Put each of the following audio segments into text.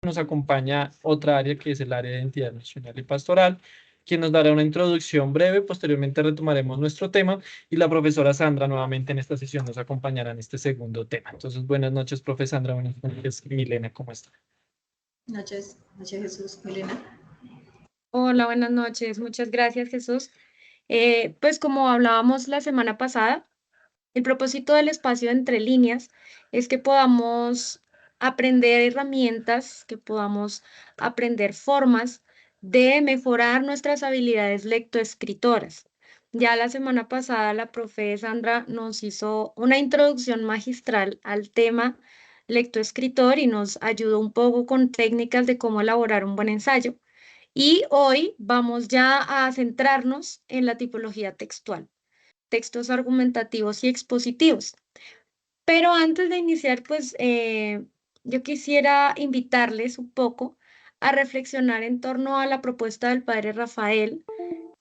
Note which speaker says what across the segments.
Speaker 1: nos acompaña otra área que es el área de identidad nacional y pastoral, quien nos dará una introducción breve. Posteriormente retomaremos nuestro tema y la profesora Sandra nuevamente en esta sesión nos acompañará en este segundo tema. Entonces, buenas noches, profe Sandra. Buenas noches, Milena, ¿cómo está?
Speaker 2: Noches Jesús, Milena.
Speaker 3: Hola, buenas noches. Muchas gracias, Jesús. Pues como hablábamos la semana pasada, el propósito del espacio Entre Líneas es que podamos aprender herramientas, que podamos aprender formas de mejorar nuestras habilidades lectoescritoras. Ya la semana pasada la profe Sandra nos hizo una introducción magistral al tema lectoescritor y nos ayudó un poco con técnicas de cómo elaborar un buen ensayo. Y hoy vamos ya a centrarnos en la tipología textual, textos argumentativos y expositivos. Pero antes de iniciar, pues yo quisiera invitarles un poco a reflexionar en torno a la propuesta del padre Rafael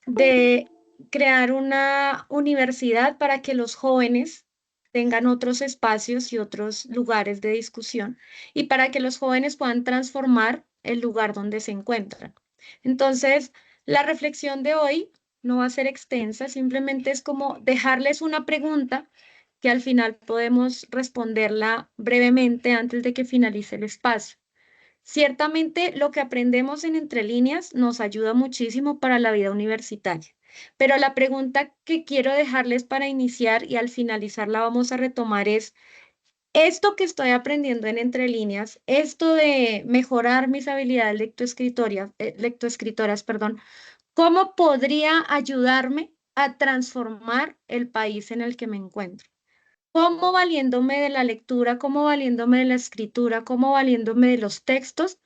Speaker 3: de crear una universidad para que los jóvenes tengan otros espacios y otros lugares de discusión y para que los jóvenes puedan transformar el lugar donde se encuentran. Entonces, la reflexión de hoy no va a ser extensa, simplemente es como dejarles una pregunta que al final podemos responderla brevemente antes de que finalice el espacio. Ciertamente, lo que aprendemos en Entre Líneas nos ayuda muchísimo para la vida universitaria, pero la pregunta que quiero dejarles para iniciar y al finalizar la vamos a retomar es, esto que estoy aprendiendo en Entre Líneas, esto de mejorar mis habilidades lectoescritoras, perdón, ¿cómo podría ayudarme a transformar el país en el que me encuentro? ¿Cómo valiéndome de la lectura, cómo valiéndome de la escritura, cómo valiéndome de los textos,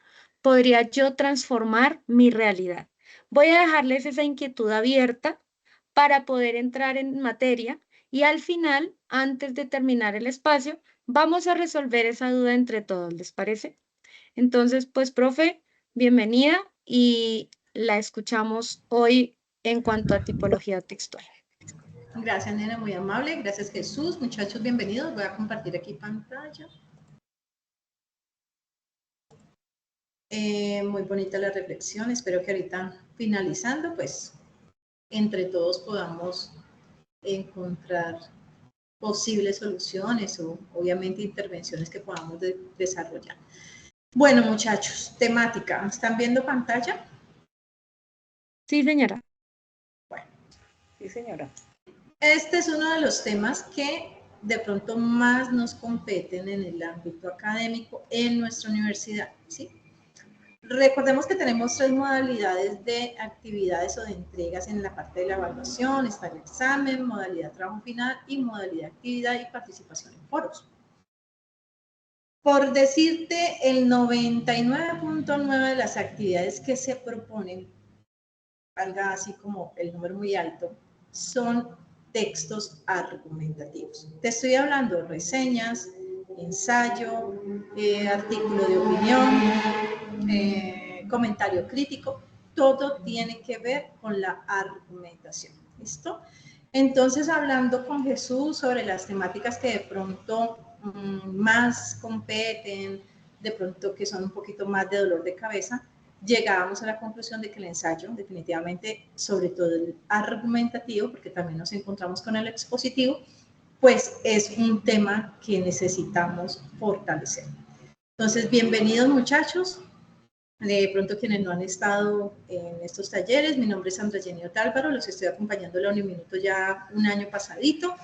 Speaker 3: podría yo transformar mi realidad? Voy a dejarles esa inquietud abierta para poder entrar en materia y al final, antes de terminar el espacio, vamos a resolver esa duda entre todos, ¿les parece? Entonces, pues, profe, bienvenida y la escuchamos hoy en cuanto a tipología textual.
Speaker 2: Gracias, nena, muy amable. Gracias, Jesús. Muchachos, bienvenidos. Voy a compartir aquí pantalla. Muy bonita la reflexión. Espero que ahorita finalizando, pues, entre todos podamos encontrar posibles soluciones o, obviamente, intervenciones que podamos desarrollar. Bueno, muchachos, temática. ¿Están viendo pantalla?
Speaker 3: Sí, señora.
Speaker 2: Bueno.
Speaker 4: Sí, señora.
Speaker 2: Este es uno de los temas que de pronto más nos competen en el ámbito académico en nuestra universidad, ¿sí? Recordemos que tenemos 3 modalidades de actividades o de entregas en la parte de la evaluación. Está el examen, modalidad trabajo final y modalidad actividad y participación en foros. Por decirte, el 99.9 de las actividades que se proponen, valga así como el número muy alto, son textos argumentativos. Te estoy hablando de reseñas, ensayo, artículo de opinión, comentario crítico, todo tiene que ver con la argumentación. ¿Listo? Entonces, hablando con Jesús sobre las temáticas que de pronto más competen, de pronto que son un poquito más de dolor de cabeza, llegábamos a la conclusión de que el ensayo, definitivamente, sobre todo el argumentativo, porque también nos encontramos con el expositivo, pues es un tema que necesitamos fortalecer. Entonces, bienvenidos muchachos. De pronto quienes no han estado en estos talleres, mi nombre es Sandra Jenny Otálvaro, los estoy acompañando en la Uniminuto ya un año pasadito,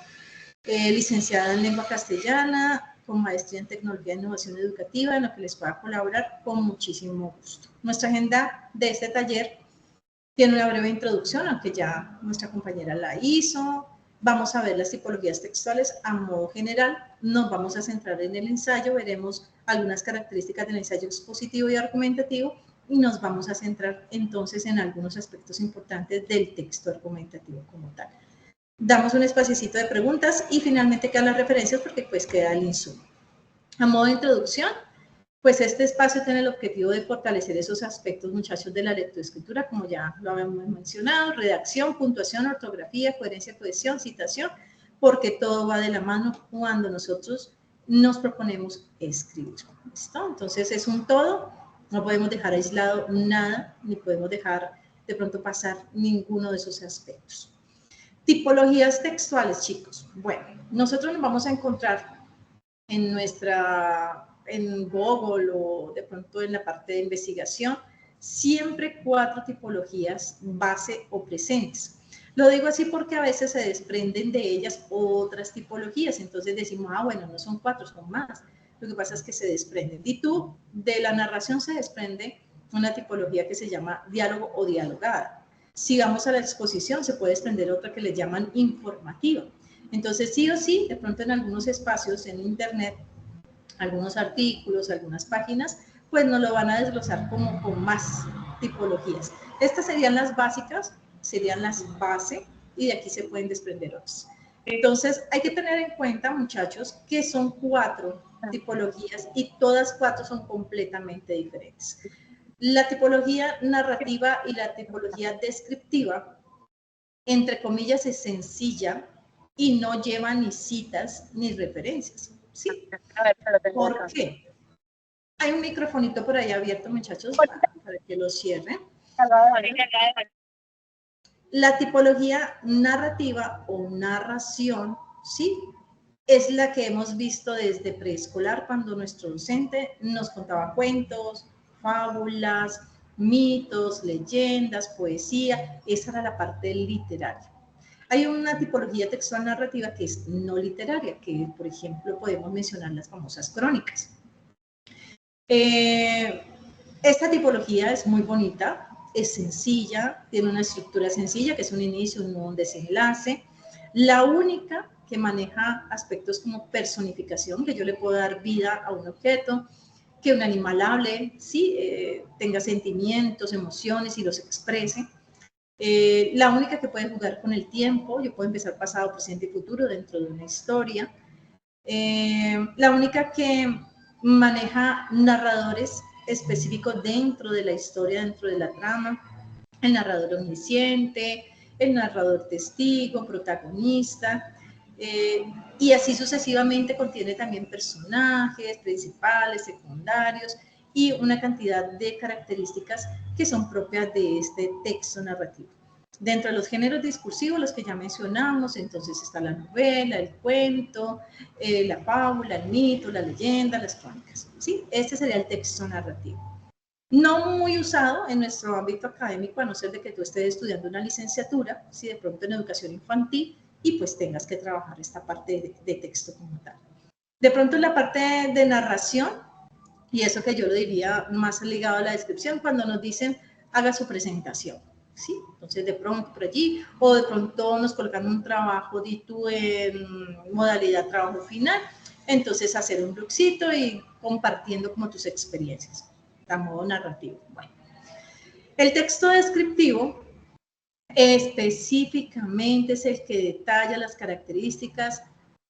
Speaker 2: licenciada en lengua castellana, con maestría en tecnología e innovación educativa, en lo que les pueda colaborar con muchísimo gusto. Nuestra agenda de este taller tiene una breve introducción, aunque ya nuestra compañera la hizo. Vamos a ver las tipologías textuales a modo general, nos vamos a centrar en el ensayo, veremos algunas características del ensayo expositivo y argumentativo y nos vamos a centrar entonces en algunos aspectos importantes del texto argumentativo como tal. Damos un espacito de preguntas y finalmente quedan las referencias porque pues queda el insumo. A modo de introducción, pues este espacio tiene el objetivo de fortalecer esos aspectos, muchachos, de la lectoescritura, como ya lo habíamos mencionado, redacción, puntuación, ortografía, coherencia, cohesión, citación, porque todo va de la mano cuando nosotros nos proponemos escribir. ¿Listo? Entonces es un todo No podemos dejar aislado nada, ni podemos dejar de pronto pasar ninguno de esos aspectos. Tipologías textuales, chicos. Bueno, nosotros nos vamos a encontrar en Google o de pronto en la parte de investigación, siempre 4 tipologías base o presentes. Lo digo así porque a veces se desprenden de ellas otras tipologías, entonces decimos, bueno, no son 4, son más. Lo que pasa es que se desprenden. Y tú, de la narración se desprende una tipología que se llama diálogo o dialogada. Si vamos a la exposición, se puede desprender otra que le llaman informativa. Entonces, sí o sí, de pronto en algunos espacios en internet, algunos artículos, algunas páginas, pues nos lo van a desglosar como con más tipologías. Estas serían las básicas, serían las base, y de aquí se pueden desprender otras. Entonces, hay que tener en cuenta, muchachos, que son 4 tipologías y todas 4 son completamente diferentes. La tipología narrativa y la tipología descriptiva, entre comillas, es sencilla y no lleva ni citas ni referencias. ¿Sí? ¿Por qué? Hay un microfonito por ahí abierto, muchachos, para que lo cierren. La tipología narrativa o narración, ¿sí? Es la que hemos visto desde preescolar, cuando nuestro docente nos contaba cuentos, fábulas, mitos, leyendas, poesía. Esa era la parte literaria. Hay una tipología textual narrativa que es no literaria, que por ejemplo podemos mencionar las famosas crónicas. Esta tipología es muy bonita, es sencilla, tiene una estructura sencilla, que es un inicio, un desenlace. La única que maneja aspectos como personificación, que yo le puedo dar vida a un objeto, que un animal hable, ¿sí? Tenga sentimientos, emociones y los exprese. La única que puede jugar con el tiempo, yo puedo empezar pasado, presente y futuro dentro de una historia. La única que maneja narradores específicos dentro de la historia, dentro de la trama, el narrador omnisciente, el narrador testigo, protagonista, y así sucesivamente. Contiene también personajes principales, secundarios y una cantidad de características que son propias de este texto narrativo. Dentro de los géneros discursivos, los que ya mencionamos, entonces está la novela, el cuento, la fábula, el mito, la leyenda, las crónicas, ¿sí? Este sería el texto narrativo. No muy usado en nuestro ámbito académico, a no ser de que tú estés estudiando una licenciatura, si de pronto en educación infantil, y pues tengas que trabajar esta parte de texto como tal. De pronto en la parte de narración, y eso que yo lo diría más ligado a la descripción, cuando nos dicen haga su presentación, ¿sí? Entonces de pronto por allí, o de pronto nos colocan un trabajo en modalidad trabajo final, entonces hacer un blogcito y compartiendo como tus experiencias a modo narrativo. Bueno, el texto descriptivo específicamente es el que detalla las características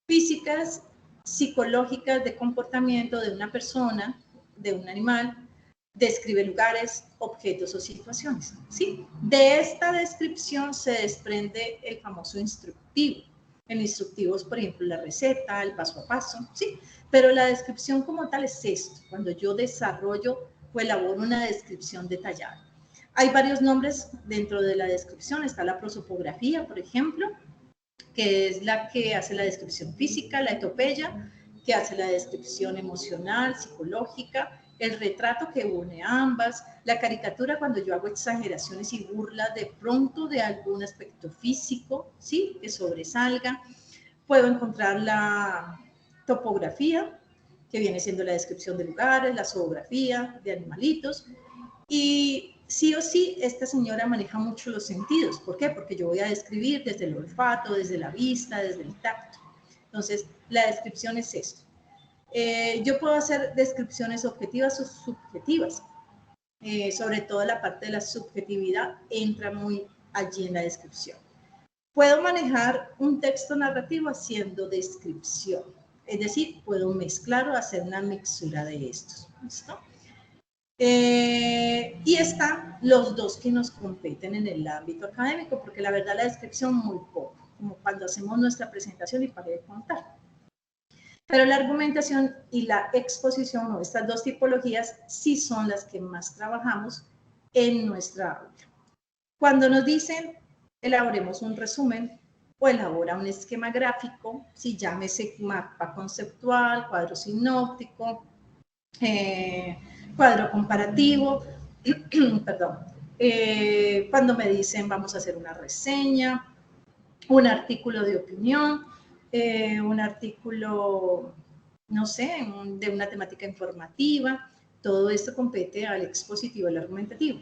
Speaker 2: físicas, psicológicas de comportamiento de una persona, de un animal, describe lugares, objetos o situaciones, ¿sí? De esta descripción se desprende el famoso instructivo. El instructivo es, por ejemplo, la receta, el paso a paso, ¿sí? Pero la descripción como tal es esto, cuando yo desarrollo o elaboro una descripción detallada. Hay varios nombres dentro de la descripción. Está la prosopografía, por ejemplo, que es la que hace la descripción física, la etopeya, que hace la descripción emocional, psicológica, el retrato que une ambas, la caricatura cuando yo hago exageraciones y burlas de pronto de algún aspecto físico, ¿sí? Que sobresalga. Puedo encontrar la topografía, que viene siendo la descripción de lugares, la zoografía de animalitos, y sí o sí, esta señora maneja mucho los sentidos. ¿Por qué? Porque yo voy a describir desde el olfato, desde la vista, desde el tacto. Entonces, la descripción es esto. Yo puedo hacer descripciones objetivas o subjetivas. Sobre todo la parte de la subjetividad entra muy allí en la descripción. Puedo manejar un texto narrativo haciendo descripción. Es decir, puedo mezclar o hacer una mixtura de estos. ¿Listo? Y están los dos que nos competen en el ámbito académico, porque la verdad la descripción muy poco, como cuando hacemos nuestra presentación y para de contar. Pero la argumentación y la exposición, o estas dos tipologías, sí son las que más trabajamos en nuestra aula. Cuando nos dicen, elaboremos un resumen o elabora un esquema gráfico, si llámese mapa conceptual, cuadro sinóptico, cuadro comparativo, perdón, cuando me dicen vamos a hacer una reseña, un artículo de opinión, un artículo, no sé, de una temática informativa, todo esto compete al expositivo y al argumentativo.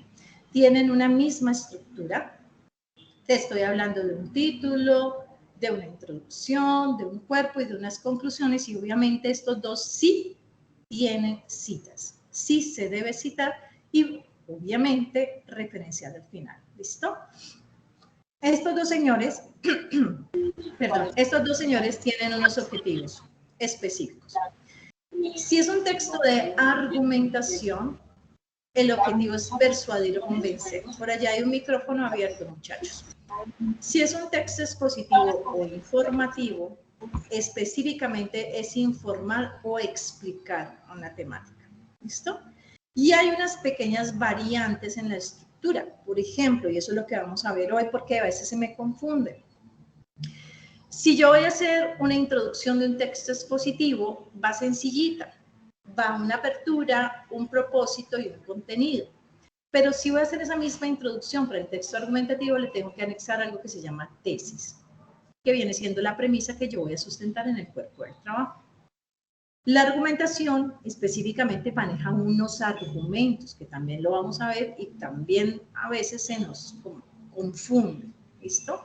Speaker 2: Tienen una misma estructura. Te estoy hablando de un título, de una introducción, de un cuerpo y de unas conclusiones, y obviamente estos dos sí tienen citas. Sí se debe citar y obviamente referenciar al final. ¿Listo? Estos dos señores, perdón, estos dos señores tienen unos objetivos específicos. Si es un texto de argumentación, el objetivo es persuadir o convencer. Por allá hay un micrófono abierto, muchachos. Si es un texto expositivo o informativo, específicamente es informar o explicar una temática. ¿Listo? Y hay unas pequeñas variantes en la estructura. Por ejemplo, y eso es lo que vamos a ver hoy porque a veces se me confunde. Si yo voy a hacer una introducción de un texto expositivo, va sencillita. Va una apertura, un propósito y un contenido. Pero si voy a hacer esa misma introducción para el texto argumentativo, le tengo que anexar algo que se llama tesis, que viene siendo la premisa que yo voy a sustentar en el cuerpo del trabajo. La argumentación específicamente maneja unos argumentos, que también lo vamos a ver y también a veces se nos confunde. ¿Listo?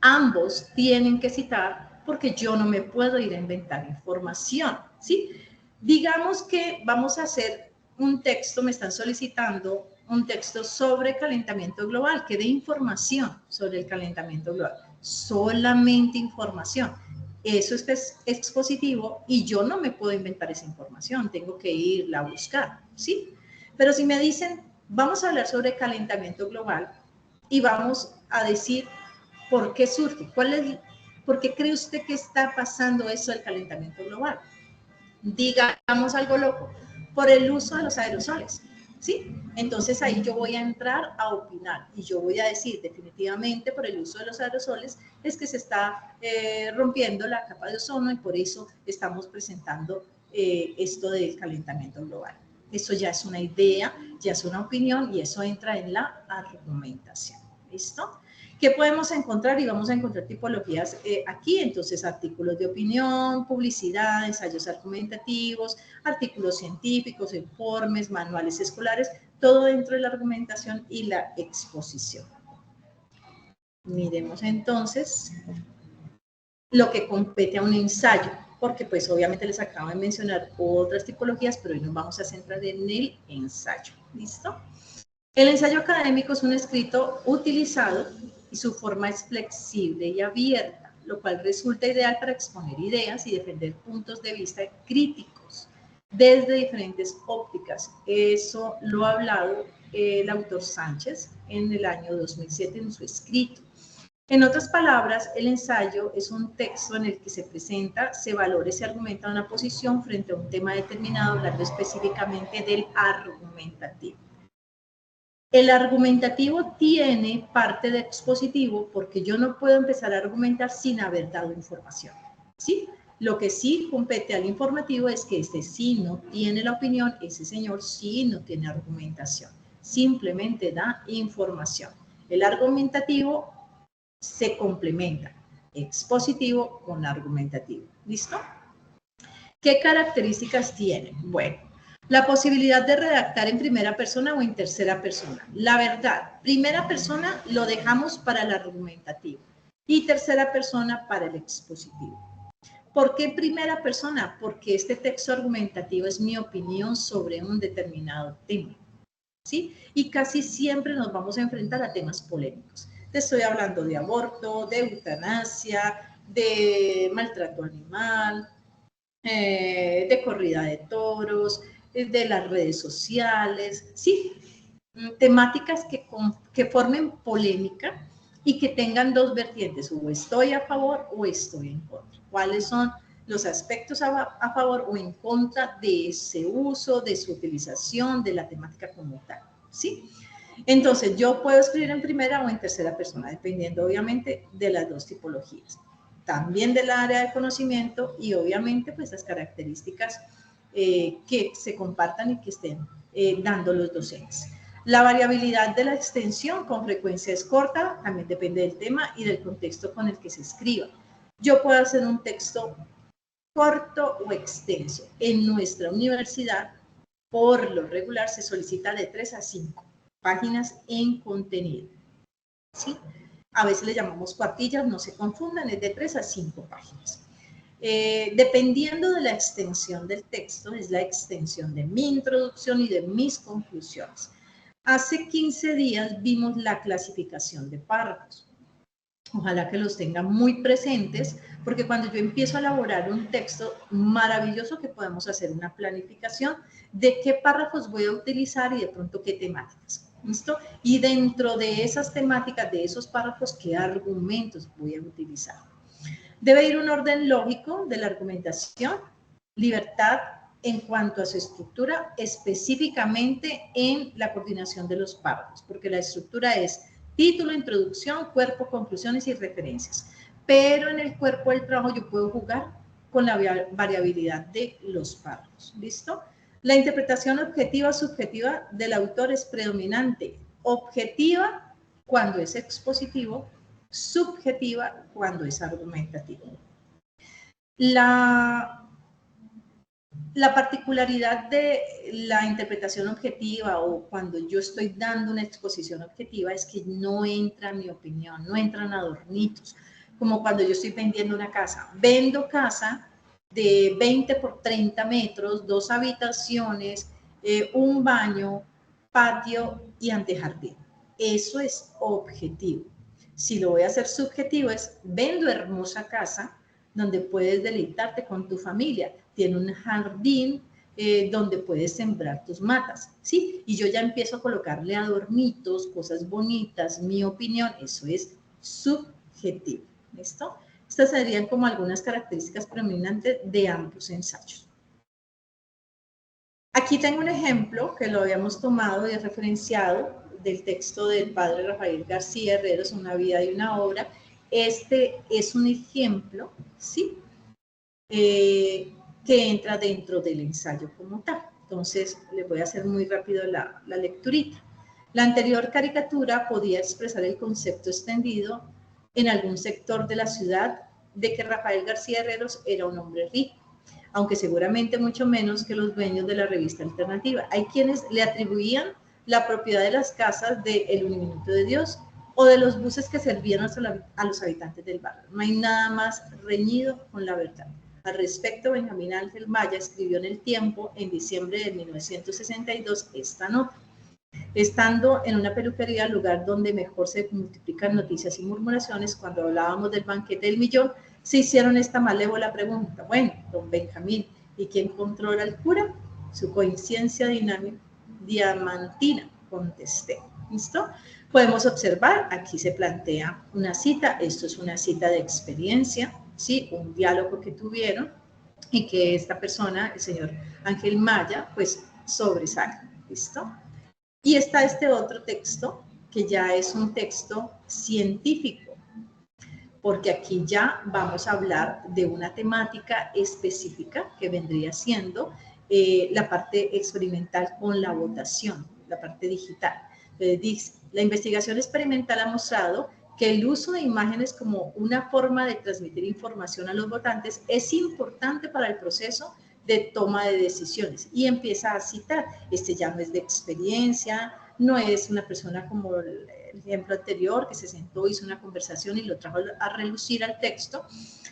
Speaker 2: Ambos tienen que citar porque yo no me puedo ir a inventar información. ¿Sí? Digamos que vamos a hacer un texto, me están solicitando un texto sobre calentamiento global, que dé información sobre el calentamiento global. Solamente información. Eso es expositivo y yo no me puedo inventar esa información, tengo que irla a buscar, ¿sí? Pero si me dicen, vamos a hablar sobre calentamiento global y vamos a decir por qué surge, por qué cree usted que está pasando eso del calentamiento global. Digamos algo loco, por el uso de los aerosoles, ¿sí? Entonces ahí yo voy a entrar a opinar y yo voy a decir definitivamente por el uso de los aerosoles es que se está rompiendo la capa de ozono y por eso estamos presentando esto del calentamiento global. Eso ya es una idea, ya es una opinión y eso entra en la argumentación. ¿Listo? ¿Qué podemos encontrar? Y vamos a encontrar tipologías aquí, entonces artículos de opinión, publicidad, ensayos argumentativos, artículos científicos, informes, manuales escolares, todo dentro de la argumentación y la exposición. Miremos entonces lo que compete a un ensayo, porque pues obviamente les acabo de mencionar otras tipologías, pero hoy nos vamos a centrar en el ensayo. ¿Listo? El ensayo académico es un escrito utilizado y su forma es flexible y abierta, lo cual resulta ideal para exponer ideas y defender puntos de vista críticos desde diferentes ópticas. Eso lo ha hablado el autor Sánchez en el año 2007 en su escrito. En otras palabras, el ensayo es un texto en el que se presenta, se valora y se argumenta una posición frente a un tema determinado, hablando específicamente del argumentativo. El argumentativo tiene parte de expositivo porque yo no puedo empezar a argumentar sin haber dado información, ¿sí? Lo que sí compete al informativo es que este sí no tiene la opinión, ese señor sí no tiene argumentación, simplemente da información. El argumentativo se complementa, expositivo con argumentativo, ¿listo? ¿Qué características tiene? Bueno, la posibilidad de redactar en primera persona o en tercera persona. La verdad, primera persona lo dejamos para el argumentativo y tercera persona para el expositivo. ¿Por qué primera persona? Porque este texto argumentativo es mi opinión sobre un determinado tema, ¿sí? Y casi siempre nos vamos a enfrentar a temas polémicos. Te estoy hablando de aborto, de eutanasia, de maltrato animal, de corrida de toros, de las redes sociales, sí, temáticas que formen polémica y que tengan dos vertientes, o estoy a favor o estoy en contra. ¿Cuáles son los aspectos a favor o en contra de ese uso, de su utilización, de la temática como tal, ¿sí? Entonces, yo puedo escribir en primera o en tercera persona, dependiendo obviamente de las dos tipologías. También del área de conocimiento y obviamente pues las características que se compartan y que estén dando los docentes. La variabilidad de la extensión con frecuencia es corta, también depende del tema y del contexto con el que se escriba. Yo puedo hacer un texto corto o extenso. En nuestra universidad, por lo regular, se solicita de 3 a 5 páginas en contenido, ¿sí? A veces le llamamos cuartillas, no se confundan, es de 3 a 5 páginas. Dependiendo de la extensión del texto, es la extensión de mi introducción y de mis conclusiones. Hace 15 días vimos la clasificación de párrafos. Ojalá que los tengan muy presentes, porque cuando yo empiezo a elaborar un texto, maravilloso que podemos hacer una planificación de qué párrafos voy a utilizar y de pronto qué temáticas. ¿Listo? Y dentro de esas temáticas, de esos párrafos, qué argumentos voy a utilizar. Debe ir un orden lógico de la argumentación, libertad en cuanto a su estructura, específicamente en la coordinación de los párrafos, porque la estructura es título, introducción, cuerpo, conclusiones y referencias. Pero en el cuerpo del trabajo yo puedo jugar con la variabilidad de los párrafos. ¿Listo? La interpretación objetiva subjetiva del autor es predominante. Objetiva cuando es expositivo, subjetiva cuando es argumentativo. La particularidad de la interpretación objetiva o cuando yo estoy dando una exposición objetiva es que no entra mi opinión, no entran adornitos, como cuando yo estoy vendiendo una casa. Vendo casa de 20 por 30 metros, 2 habitaciones, un baño, patio y antejardín. Eso es objetivo. Si lo voy a hacer subjetivo es vendo hermosa casa donde puedes deleitarte con tu familia. Tiene un jardín donde puedes sembrar tus matas, ¿sí? Y yo ya empiezo a colocarle adornitos, cosas bonitas, mi opinión, eso es subjetivo, ¿listo? Estas serían como algunas características predominantes de ambos ensayos. Aquí tengo un ejemplo que lo habíamos tomado y referenciado del texto del padre Rafael García Herreros, Una vida y una obra. Este es un ejemplo, ¿sí? Que entra dentro del ensayo como tal. Entonces, les voy a hacer muy rápido la lecturita. La anterior caricatura podía expresar el concepto extendido en algún sector de la ciudad de que Rafael García Herreros era un hombre rico, aunque seguramente mucho menos que los dueños de la revista alternativa. Hay quienes le atribuían la propiedad de las casas de El Uniminuto de Dios o de los buses que servían a los habitantes del barrio. No hay nada más reñido con la verdad. Al respecto, Benjamín Ángel Maya escribió en El Tiempo, en diciembre de 1962, esta nota. Estando en una peluquería, lugar donde mejor se multiplican noticias y murmuraciones, cuando hablábamos del banquete del millón, se hicieron esta malévola pregunta. Bueno, don Benjamín, ¿y quién controla al cura? Su conciencia diamantina, contesté. ¿Listo? Podemos observar, aquí se plantea una cita, esto es una cita de experiencia, ¿sí? Un diálogo que tuvieron y que esta persona, el señor Ángel Maya, pues sobresale. ¿Listo? Y está este otro texto, que ya es un texto científico, porque aquí ya vamos a hablar de una temática específica que vendría siendo la parte experimental con la votación, la parte digital. Entonces dice, la investigación experimental ha mostrado que el uso de imágenes como una forma de transmitir información a los votantes es importante para el proceso de toma de decisiones. Y empieza a citar, este ya no es de experiencia, no es una persona como el ejemplo anterior que se sentó, hizo una conversación y lo trajo a relucir al texto,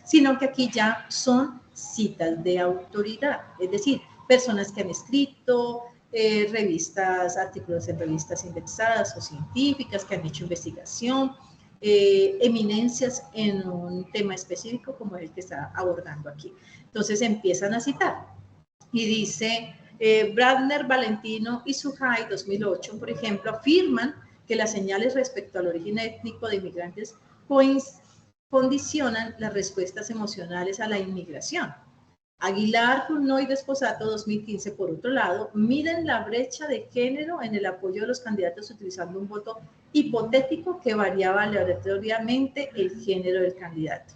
Speaker 2: sino que aquí ya son citas de autoridad, es decir, personas que han escrito, revistas, artículos en revistas indexadas o científicas que han hecho investigación, eminencias en un tema específico como el que está abordando aquí. Entonces empiezan a citar y dice, Bradner, Valentino y Suhai, 2008, por ejemplo, afirman que las señales respecto al origen étnico de inmigrantes condicionan las respuestas emocionales a la inmigración. Aguilar, Furnoy y Desposato 2015, por otro lado, miden la brecha de género en el apoyo de los candidatos utilizando un voto hipotético que variaba aleatoriamente el género del candidato.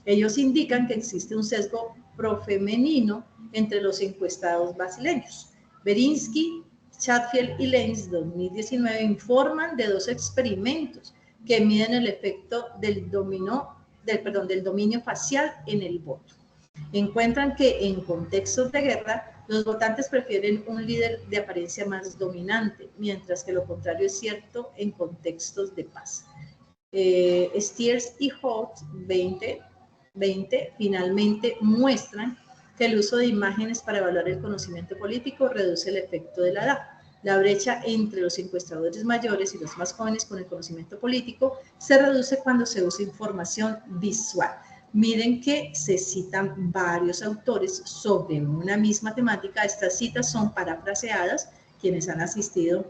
Speaker 2: Ellos indican que existe un sesgo profemenino entre los encuestados brasileños. Berinsky, Chatfield y Lenz 2019 informan de 2 experimentos que miden el efecto del dominio facial en el voto. Encuentran que en contextos de guerra, los votantes prefieren un líder de apariencia más dominante, mientras que lo contrario es cierto en contextos de paz. Steers y Holt 2020 finalmente muestran que el uso de imágenes para evaluar el conocimiento político reduce el efecto de la edad. La brecha entre los encuestadores mayores y los más jóvenes con el conocimiento político se reduce cuando se usa información visual. Miren que se citan varios autores sobre una misma temática. Estas citas son parafraseadas, quienes han asistido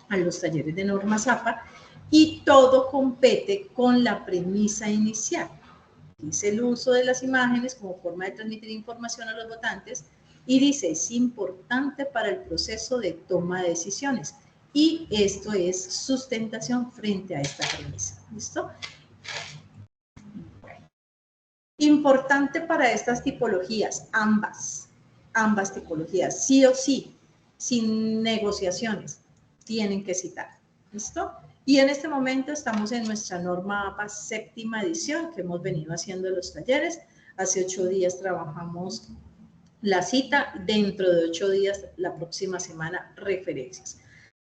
Speaker 2: a los talleres de Norma Zappa, y todo compete con la premisa inicial. Dice el uso de las imágenes como forma de transmitir información a los votantes y dice, es importante para el proceso de toma de decisiones. Y esto es sustentación frente a esta premisa. ¿Listo? Importante para estas tipologías, ambas tipologías, sí o sí, sin negociaciones, tienen que citar. ¿Listo? Y en este momento estamos en nuestra norma APA 7ª edición que hemos venido haciendo los talleres. Hace 8 días trabajamos la cita, dentro de 8 días, la próxima semana, referencias.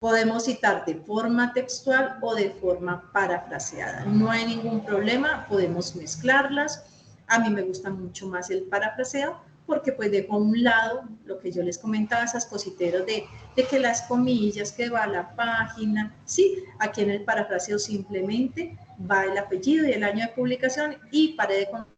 Speaker 2: Podemos citar de forma textual o de forma parafraseada. No hay ningún problema, podemos mezclarlas. A mí me gusta mucho más el parafraseo porque pues dejo a un lado lo que yo les comentaba, esas cositeros de que las comillas, que va a la página. Sí, aquí en el parafraseo simplemente va el apellido y el año de publicación y pare de contar.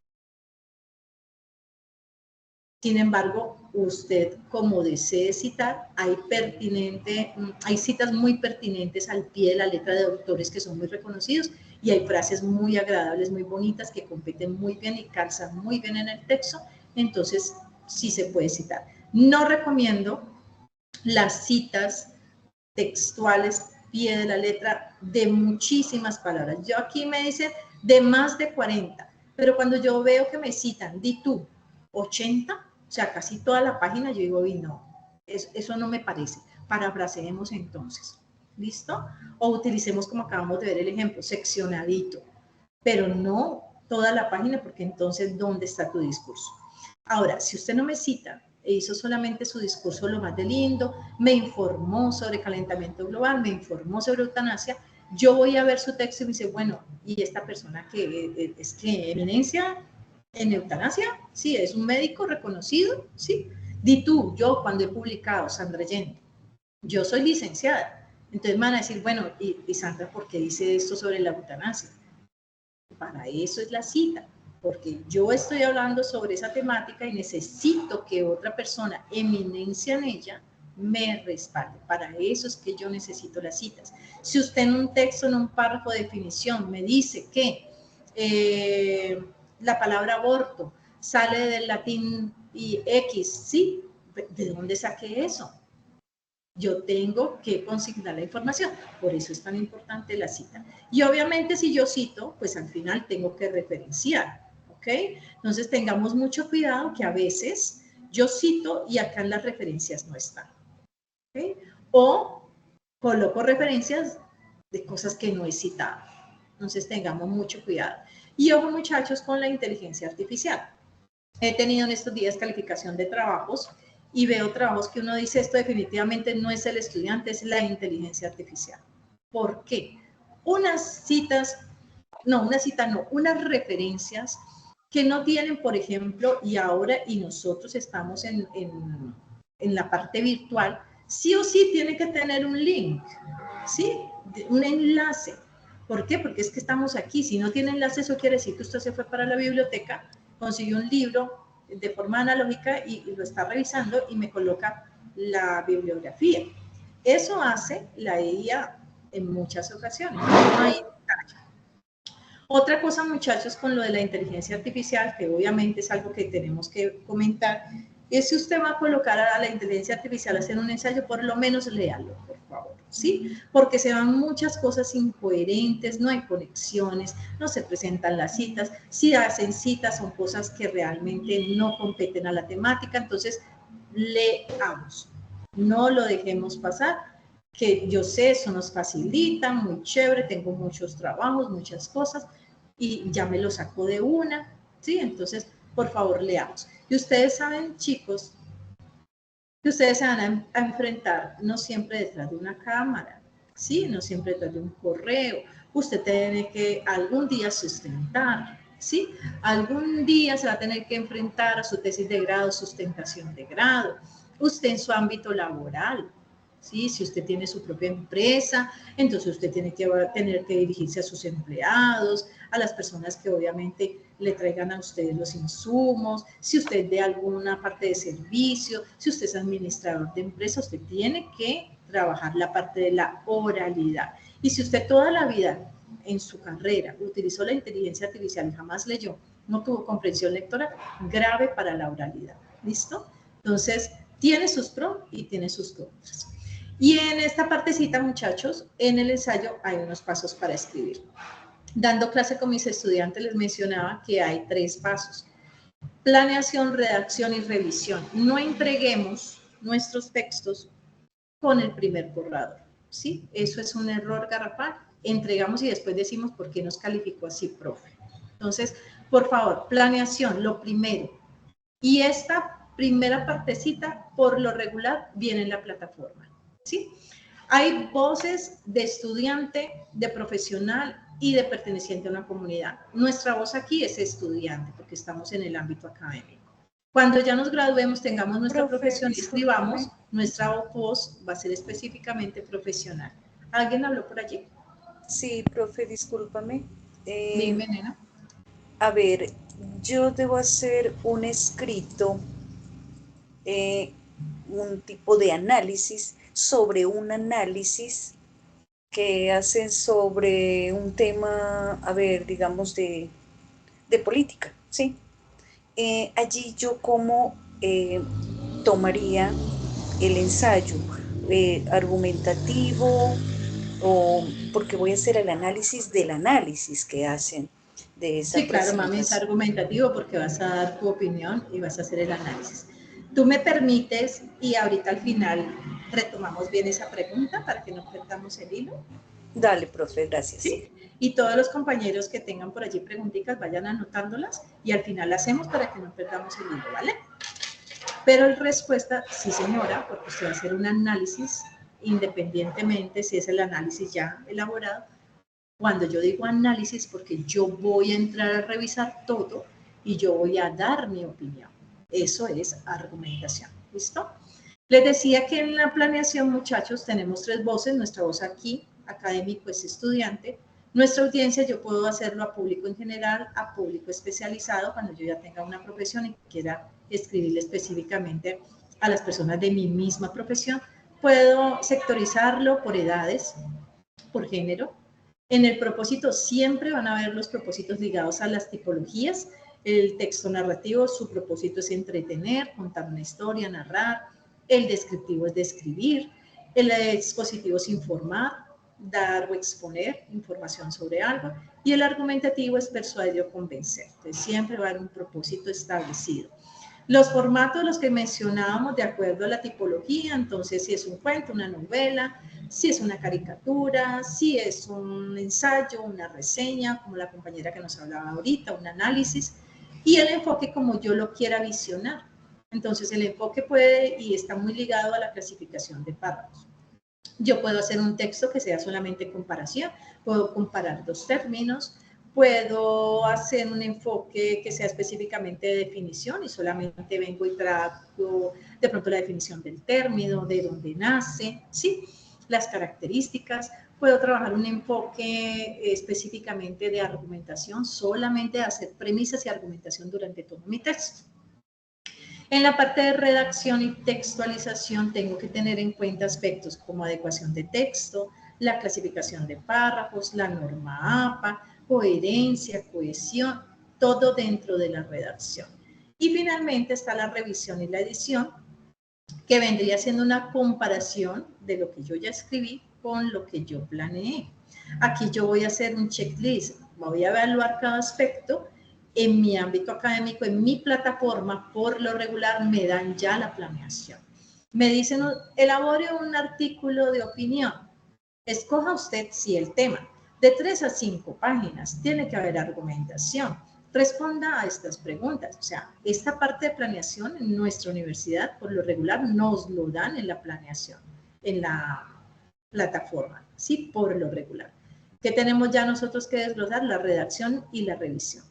Speaker 2: Sin embargo, usted, como desee citar, hay citas muy pertinentes al pie de la letra de autores que son muy reconocidos y hay frases muy agradables, muy bonitas, que competen muy bien y calzan muy bien en el texto, entonces sí se puede citar. No recomiendo las citas textuales, pie de la letra, de muchísimas palabras. Yo aquí me dicen de más de 40, pero cuando yo veo que me citan, di tú, 80, o sea, casi toda la página, yo digo, y no, eso no me parece. Parafraseemos entonces, ¿listo? O utilicemos, como acabamos de ver el ejemplo, seccionadito, pero no toda la página, porque entonces, ¿dónde está tu discurso? Ahora, si usted no me cita e hizo solamente su discurso lo más de lindo, me informó sobre calentamiento global, me informó sobre eutanasia, yo voy a ver su texto y me dice, bueno, ¿y esta persona que es que eminencia en eutanasia? Sí, es un médico reconocido, sí. Di tú, yo cuando he publicado, Sandra Allende, yo soy licenciada. Entonces me van a decir, bueno, y Sandra, ¿por qué dice esto sobre la eutanasia? Para eso es la cita, porque yo estoy hablando sobre esa temática y necesito que otra persona, eminencia en ella, me respalde. Para eso es que yo necesito las citas. Si usted en un texto, en un párrafo de definición, me dice que la palabra aborto sale del latín y X, ¿sí? ¿De dónde saqué eso? Yo tengo que consignar la información, por eso es tan importante la cita. Y obviamente si yo cito, pues al final tengo que referenciar, ¿ok? Entonces tengamos mucho cuidado que a veces yo cito y acá en las referencias no están, ¿ok? O coloco referencias de cosas que no he citado. Entonces tengamos mucho cuidado. Y ojo muchachos con la inteligencia artificial. He tenido en estos días calificación de trabajos y veo trabajos que uno dice, esto definitivamente no es el estudiante, es la inteligencia artificial. ¿Por qué? Unas referencias que no tienen, por ejemplo, y ahora, y nosotros estamos en la parte virtual, sí o sí tiene que tener un link, ¿sí? Un enlace. ¿Por qué? Porque es que estamos aquí. Si no tiene enlace, eso quiere decir que usted se fue para la biblioteca, consiguió un libro de forma analógica y lo está revisando y me coloca la bibliografía. Eso hace la IA en muchas ocasiones. No hay Otra cosa, muchachos, con lo de la inteligencia artificial, que obviamente es algo que tenemos que comentar, es si usted va a colocar a la inteligencia artificial a hacer un ensayo, por lo menos léalo, por favor, ¿sí? Porque se van muchas cosas incoherentes, no hay conexiones, no se presentan las citas, si hacen citas son cosas que realmente no competen a la temática, entonces leamos, no lo dejemos pasar, que yo sé, eso nos facilita, muy chévere, tengo muchos trabajos, muchas cosas, y ya me lo saco de una, ¿sí? Entonces, por favor, leamos. Y ustedes saben, chicos, que ustedes se van a enfrentar no siempre detrás de una cámara, ¿sí? No siempre detrás de un correo. Usted tiene que algún día sustentar, ¿sí? Algún día se va a tener que enfrentar a su tesis de grado, sustentación de grado. Usted en su ámbito laboral, ¿sí? Si usted tiene su propia empresa, entonces usted tiene que tener que dirigirse a sus empleados, a las personas que obviamente le traigan a ustedes los insumos, si usted de alguna parte de servicio, si usted es administrador de empresa, usted tiene que trabajar la parte de la oralidad. Y si usted toda la vida en su carrera utilizó la inteligencia artificial y jamás leyó, no tuvo comprensión lectora, grave para la oralidad. ¿Listo? Entonces, tiene sus pros y tiene sus contras. Y en esta partecita, muchachos, en el ensayo hay unos pasos para escribir. Dando clase con mis estudiantes les mencionaba que hay 3 pasos. Planeación, redacción y revisión. No entreguemos nuestros textos con el primer borrador, ¿sí? Eso es un error garrafal. Entregamos y después decimos por qué nos calificó así, profe. Entonces, por favor, planeación, lo primero. Y esta primera partecita, por lo regular, viene en la plataforma, ¿sí? Hay voces de estudiante, de profesional y de perteneciente a una comunidad. Nuestra voz aquí es estudiante, porque estamos en el ámbito académico. Cuando ya nos graduemos, tengamos nuestra profesión y escribamos, nuestra voz va a ser específicamente profesional. ¿Alguien habló por allí?
Speaker 4: Sí, profe, discúlpame.
Speaker 2: Dime, nena.
Speaker 4: A ver, yo debo hacer un escrito, un tipo de análisis sobre un análisis que hacen sobre un tema, a ver, digamos, de política, ¿sí? Allí yo como tomaría el ensayo argumentativo, o porque voy a hacer el análisis del análisis que hacen de esa
Speaker 2: Sí, claro, mami, es
Speaker 4: presentación.
Speaker 2: argumentativo porque vas a dar tu opinión y vas a hacer el análisis. Tú me permites y ahorita al final retomamos bien esa pregunta para que no perdamos el hilo.
Speaker 4: Dale, profe, gracias.
Speaker 2: ¿Sí? Y todos los compañeros que tengan por allí preguntitas vayan anotándolas y al final las hacemos para que no perdamos el hilo, ¿vale? Pero la respuesta, sí señora, porque usted va a hacer un análisis independientemente si es el análisis ya elaborado. Cuando yo digo análisis, porque yo voy a entrar a revisar todo y yo voy a dar mi opinión. Eso es argumentación, ¿listo? Les decía que en la planeación, muchachos, tenemos 3 voces. Nuestra voz aquí, académico, es estudiante. Nuestra audiencia yo puedo hacerlo a público en general, a público especializado, cuando yo ya tenga una profesión y quiera escribirle específicamente a las personas de mi misma profesión. Puedo sectorizarlo por edades, por género. En el propósito siempre van a ver los propósitos ligados a las tipologías. El texto narrativo, su propósito es entretener, contar una historia, narrar. El descriptivo es describir. El expositivo es informar, dar o exponer información sobre algo. Y el argumentativo es persuadir o convencer. Entonces siempre va a haber un propósito establecido. Los formatos, los que mencionábamos, de acuerdo a la tipología, entonces si es un cuento, una novela, si es una caricatura, si es un ensayo, una reseña, como la compañera que nos hablaba ahorita, un análisis, y el enfoque como yo lo quiera visionar. Entonces el enfoque puede y está muy ligado a la clasificación de párrafos. Yo puedo hacer un texto que sea solamente comparación, puedo comparar 2 términos, puedo hacer un enfoque que sea específicamente de definición y solamente vengo y trato de pronto la definición del término, de dónde nace, ¿sí? Las características. Puedo trabajar un enfoque específicamente de argumentación, solamente hacer premisas y argumentación durante todo mi texto. En la parte de redacción y textualización tengo que tener en cuenta aspectos como adecuación de texto, la clasificación de párrafos, la norma APA, coherencia, cohesión, todo dentro de la redacción. Y finalmente está la revisión y la edición, que vendría siendo una comparación de lo que yo ya escribí con lo que yo planeé. Aquí yo voy a hacer un checklist, voy a evaluar cada aspecto. En mi ámbito académico, en mi plataforma, por lo regular me dan ya la planeación. Me dicen, elabore un artículo de opinión. Escoja usted si el tema, de 3 a 5 páginas, tiene que haber argumentación. Responda a estas preguntas. O sea, esta parte de planeación en nuestra universidad, por lo regular, nos lo dan en la planeación, en la plataforma, ¿sí? Por lo regular. ¿Qué tenemos ya nosotros que desglosar? La redacción y la revisión.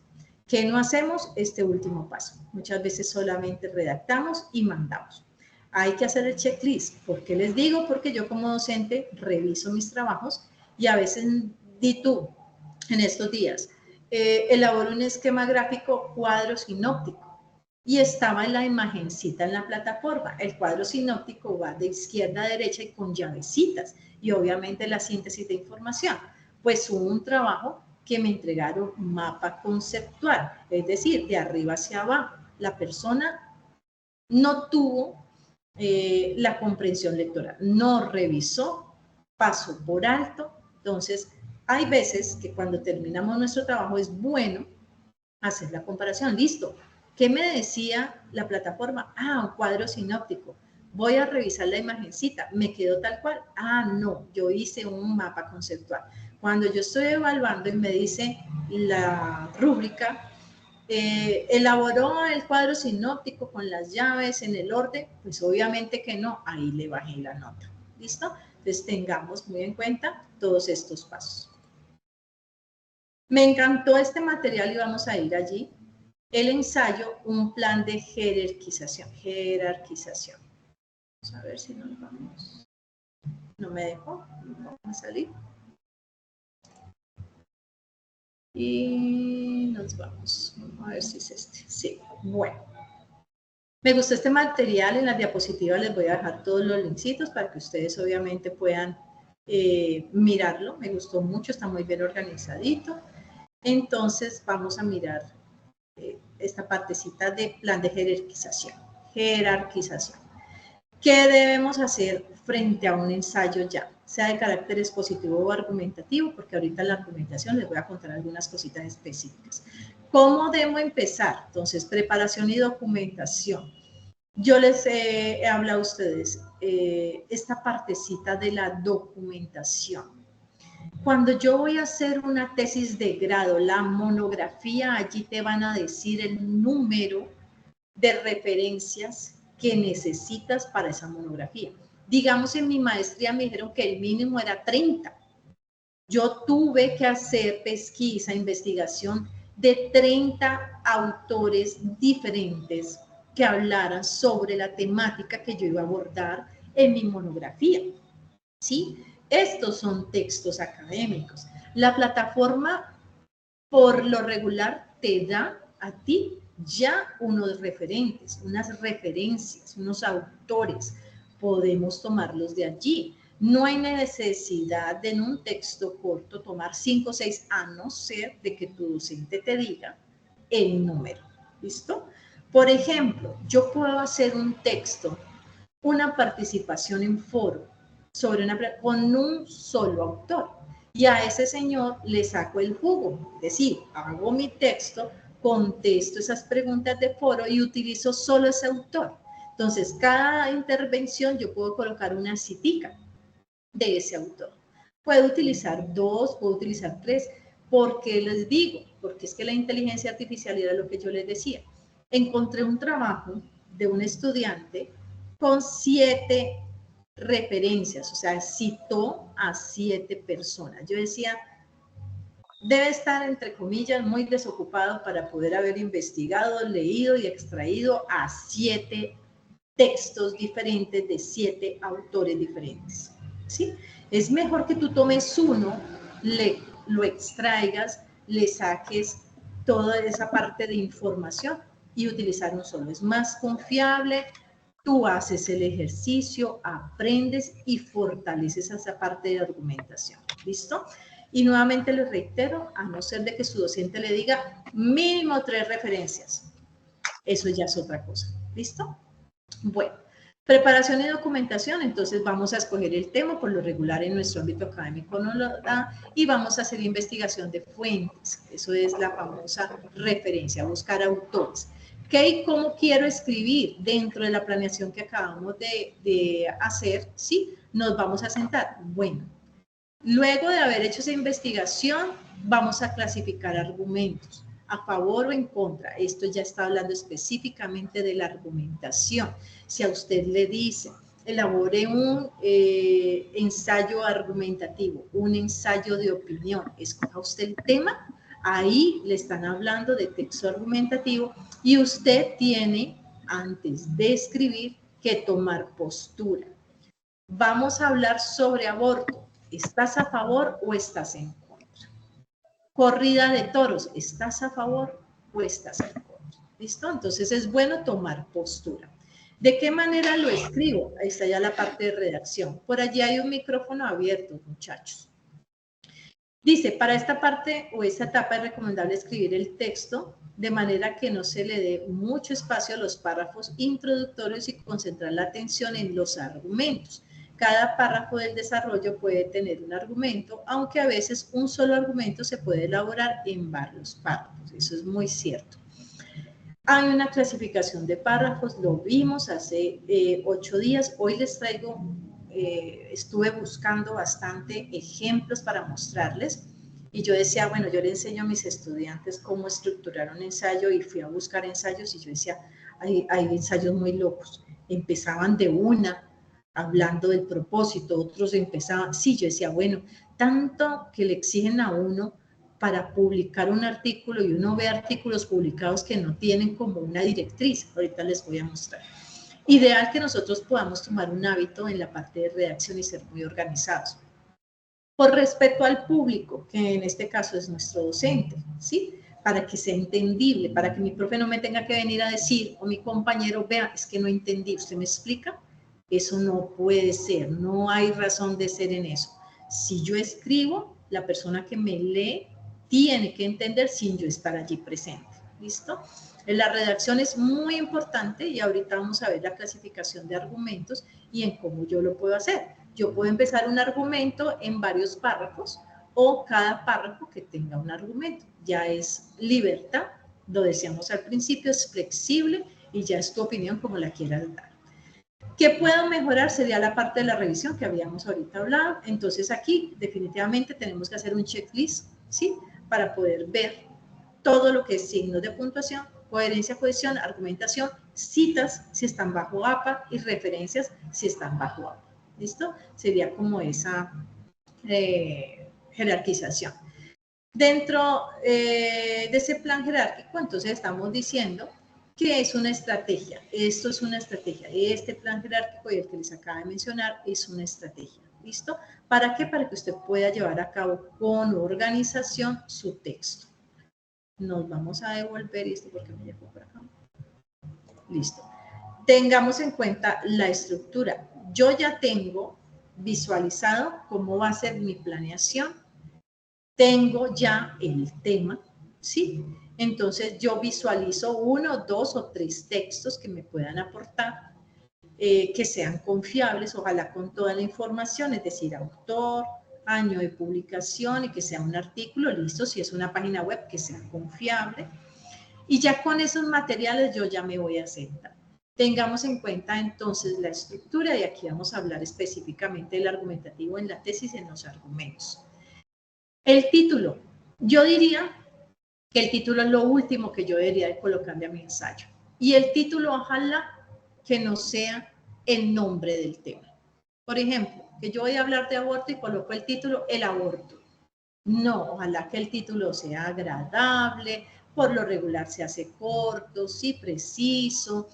Speaker 2: ¿Qué no hacemos? Este último paso. Muchas veces solamente redactamos y mandamos. Hay que hacer el checklist. ¿Por qué les digo? Porque yo como docente reviso mis trabajos y a veces, di tú, en estos días, elaboro un esquema gráfico cuadro sinóptico y estaba en la imagencita en la plataforma. El cuadro sinóptico va de izquierda a derecha y con llavecitas y obviamente la síntesis de información. Pues hubo un trabajo que me entregaron mapa conceptual, es decir, de arriba hacia abajo. La persona no tuvo la comprensión lectora, no revisó, pasó por alto. Entonces, hay veces que cuando terminamos nuestro trabajo es bueno hacer la comparación. Listo, ¿qué me decía la plataforma? Ah, un cuadro sinóptico. Voy a revisar la imagencita, ¿me quedó tal cual? Ah, no, yo hice un mapa conceptual. Cuando yo estoy evaluando y me dice la rúbrica, elaboró el cuadro sinóptico con las llaves en el orden, pues obviamente que no, ahí le bajé la nota. ¿Listo? Entonces tengamos muy en cuenta todos estos pasos. Me encantó este material y vamos a ir allí. El ensayo, un plan de jerarquización. Jerarquización. Vamos a ver si nos vamos. No me dejó, vamos a salir. Y nos vamos. Vamos a ver si es este. Sí, bueno. Me gustó este material. En las diapositivas les voy a dejar todos los linksitos para que ustedes obviamente puedan mirarlo. Me gustó mucho, está muy bien organizadito. Entonces vamos a mirar esta partecita de plan de jerarquización. Jerarquización. ¿Qué debemos hacer frente a un ensayo ya? Sea de carácter expositivo o argumentativo, porque ahorita en la argumentación les voy a contar algunas cositas específicas. ¿Cómo debo empezar? Entonces, preparación y documentación. Yo les he hablado a ustedes esta partecita de la documentación. Cuando yo voy a hacer una tesis de grado, la monografía, allí te van a decir el número de referencias que necesitas para esa monografía. Digamos, en mi maestría me dijeron que el mínimo era 30. Yo tuve que hacer pesquisa, investigación de 30 autores diferentes que hablaran sobre la temática que yo iba a abordar en mi monografía. ¿Sí? Estos son textos académicos. La plataforma, por lo regular, te da a ti ya unos referentes, unas referencias, unos autores. Podemos tomarlos de allí. No hay necesidad de en un texto corto tomar 5 o 6, a no ser de que tu docente te diga el número. ¿Listo? Por ejemplo, yo puedo hacer un texto, una participación en foro, con un solo autor. Y a ese señor le saco el jugo, es decir, hago mi texto, contesto esas preguntas de foro y utilizo solo ese autor. Entonces, cada intervención yo puedo colocar una citica de ese autor. Puedo utilizar 2, puedo utilizar 3, porque les digo, porque es que la inteligencia artificial era lo que yo les decía. Encontré un trabajo de un estudiante con 7 referencias, o sea, citó a 7 personas. Yo decía, debe estar, entre comillas, muy desocupado para poder haber investigado, leído y extraído a 7 textos diferentes de 7 autores diferentes. ¿Sí? Es mejor que tú tomes uno, lo extraigas, le saques toda esa parte de información y utilizar un solo. Es más confiable. Tú haces el ejercicio, aprendes y fortaleces esa parte de argumentación. ¿Listo? Y nuevamente les reitero, a no ser de que su docente le diga mínimo 3 referencias. Eso ya es otra cosa. ¿Listo? Bueno, preparación y documentación. Entonces vamos a escoger el tema, por lo regular en nuestro ámbito académico nos lo da, y vamos a hacer investigación de fuentes. Eso es la famosa referencia, buscar autores. ¿Qué y cómo quiero escribir dentro de la planeación que acabamos de hacer? ¿Sí? Nos vamos a sentar. Bueno, luego de haber hecho esa investigación, vamos a clasificar argumentos, a favor o en contra. Esto ya está hablando específicamente de la argumentación. Si a usted le dice, elabore un ensayo argumentativo, un ensayo de opinión, escoja usted el tema, ahí le están hablando de texto argumentativo y usted tiene, antes de escribir, que tomar postura. Vamos a hablar sobre aborto. ¿Estás a favor o estás en contra? Corrida de toros. ¿Estás a favor o estás en contra? ¿Listo? Entonces es bueno tomar postura. ¿De qué manera lo escribo? Ahí está ya la parte de redacción. Por allí hay un micrófono abierto, muchachos. Dice, para esta parte o esta etapa es recomendable escribir el texto de manera que no se le dé mucho espacio a los párrafos introductorios y concentrar la atención en los argumentos. Cada párrafo del desarrollo puede tener un argumento, aunque a veces un solo argumento se puede elaborar en varios párrafos. Eso es muy cierto. Hay una clasificación de párrafos, lo vimos hace 8 días. Hoy les traigo, estuve buscando bastante ejemplos para mostrarles. Y yo decía, bueno, yo le enseño a mis estudiantes cómo estructurar un ensayo y fui a buscar ensayos y yo decía, hay ensayos muy locos. Empezaban de una, hablando del propósito, otros empezaban, sí, yo decía, bueno, tanto que le exigen a uno para publicar un artículo y uno ve artículos publicados que no tienen como una directriz. Ahorita les voy a mostrar. Ideal que nosotros podamos tomar un hábito en la parte de redacción y ser muy organizados. Por respeto al público, que en este caso es nuestro docente, ¿sí? Para que sea entendible, para que mi profe no me tenga que venir a decir, o mi compañero, vea, es que no entendí, ¿usted me explica? Eso no puede ser, no hay razón de ser en eso. Si yo escribo, la persona que me lee tiene que entender sin yo estar allí presente, ¿listo? La redacción es muy importante y ahorita vamos a ver la clasificación de argumentos y en cómo yo lo puedo hacer. Yo puedo empezar un argumento en varios párrafos o cada párrafo que tenga un argumento. Ya es libertad, lo decíamos al principio, es flexible y ya es tu opinión como la quieras dar. ¿Qué puedo mejorar? Sería la parte de la revisión que habíamos ahorita hablado. Entonces aquí definitivamente tenemos que hacer un checklist, ¿sí? Para poder ver todo lo que es signos de puntuación, coherencia, cohesión, argumentación, citas si están bajo APA y referencias si están bajo APA. ¿Listo? Sería como esa jerarquización. Dentro de ese plan jerárquico, entonces estamos diciendo que es una estrategia. Esto es una estrategia. Este plan jerárquico y el que les acabo de mencionar es una estrategia. ¿Listo? ¿Para qué? Para que usted pueda llevar a cabo con organización su texto. Nos vamos a devolver esto porque me llegó por acá. Listo. Tengamos en cuenta la estructura. Yo ya tengo visualizado cómo va a ser mi planeación. Tengo ya el tema, ¿sí? Entonces yo visualizo 1, 2 o 3 textos que me puedan aportar, que sean confiables, ojalá con toda la información, es decir, autor, año de publicación y que sea un artículo, listo, si es una página web, que sea confiable. Y ya con esos materiales yo ya me voy a sentar. Tengamos en cuenta entonces la estructura y aquí vamos a hablar específicamente del argumentativo en la tesis, en los argumentos. El título. Yo diría que el título es lo último que yo debería de colocarle a mi ensayo. Y el título, ojalá que no sea el nombre del tema. Por ejemplo, que yo voy a hablar de aborto y coloco el título, el aborto. No, ojalá que el título sea agradable, por lo regular se hace corto, sí, preciso.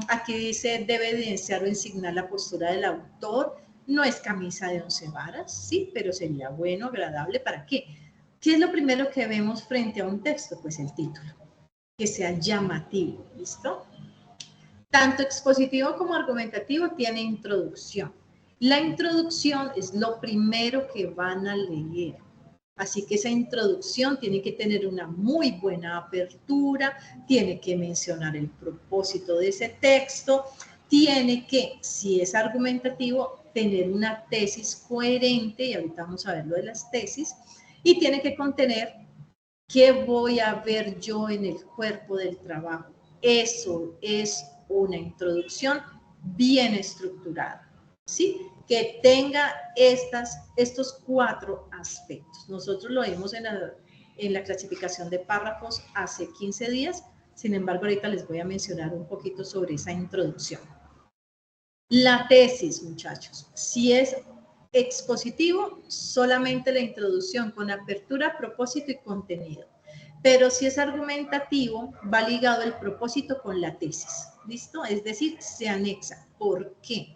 Speaker 2: Aquí dice, debe evidenciar o insignar la postura del autor. No es camisa de 11 varas, sí, pero sería bueno, agradable, ¿para qué? ¿Qué es lo primero que vemos frente a un texto? Pues el título, que sea llamativo, ¿listo? Tanto expositivo como argumentativo tiene introducción. La introducción es lo primero que van a leer. Así que esa introducción tiene que tener una muy buena apertura, tiene que mencionar el propósito de ese texto, tiene que, si es argumentativo, tener una tesis coherente, y ahorita vamos a ver lo de las tesis, y tiene que contener qué voy a ver yo en el cuerpo del trabajo. Eso es una introducción bien estructurada, ¿sí? Que tenga estos 4 aspectos. Nosotros lo vimos en la clasificación de párrafos hace 15 días, sin embargo, ahorita les voy a mencionar un poquito sobre esa introducción. La tesis, muchachos, si es expositivo, solamente la introducción con apertura, propósito y contenido. Pero si es argumentativo, va ligado el propósito con la tesis, ¿listo? Es decir, se anexa. ¿Por qué?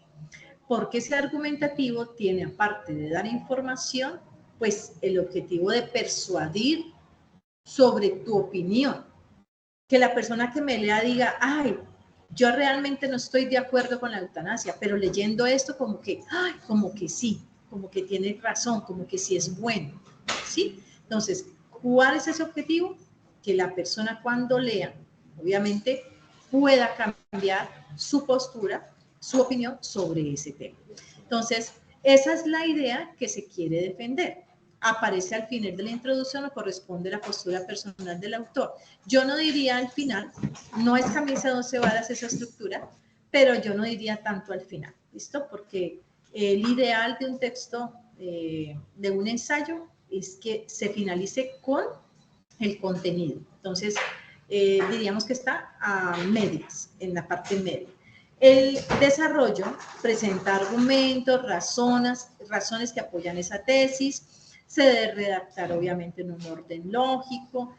Speaker 2: Porque ese argumentativo tiene, aparte de dar información, pues el objetivo de persuadir sobre tu opinión. Que la persona que me lea diga, ay, yo realmente no estoy de acuerdo con la eutanasia, pero leyendo esto como que, ay, como que sí, como que tiene razón, como que sí es bueno, ¿sí? Entonces, ¿cuál es ese objetivo? Que la persona cuando lea, obviamente, pueda cambiar su postura, su opinión sobre ese tema. Entonces, esa es la idea que se quiere defender. Aparece al final de la introducción o corresponde a la postura personal del autor. Yo no diría al final, no es camisa de 11 varas esa estructura, pero yo no diría tanto al final, ¿listo? Porque el ideal de un texto, de un ensayo, es que se finalice con el contenido. Entonces, diríamos que está a medias, en la parte media. El desarrollo presenta argumentos, razones que apoyan esa tesis, se debe redactar obviamente en un orden lógico,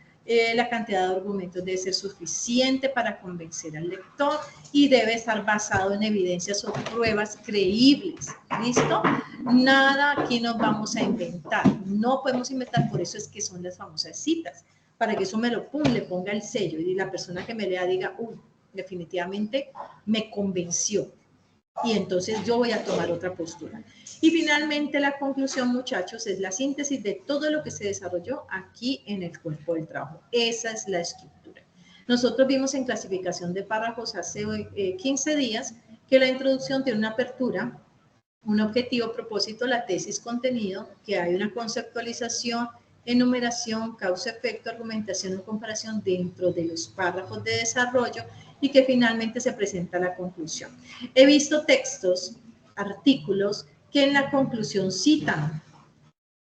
Speaker 2: la cantidad de argumentos debe ser suficiente para convencer al lector y debe estar basado en evidencias o pruebas creíbles, ¿listo? Nada aquí nos vamos a inventar, no podemos inventar, por eso es que son las famosas citas, para que eso me lo le ponga el sello y la persona que me lea diga, definitivamente me convenció y entonces yo voy a tomar otra postura. Y finalmente la conclusión, muchachos, es la síntesis de todo lo que se desarrolló aquí en el cuerpo del trabajo. Esa es la estructura. Nosotros vimos en clasificación de párrafos hace 15 días que la introducción tiene una apertura, un objetivo, propósito, la tesis, contenido, que hay una conceptualización, enumeración, causa-efecto, argumentación o comparación dentro de los párrafos de desarrollo y que finalmente se presenta la conclusión. He visto textos, artículos, que en la conclusión citan.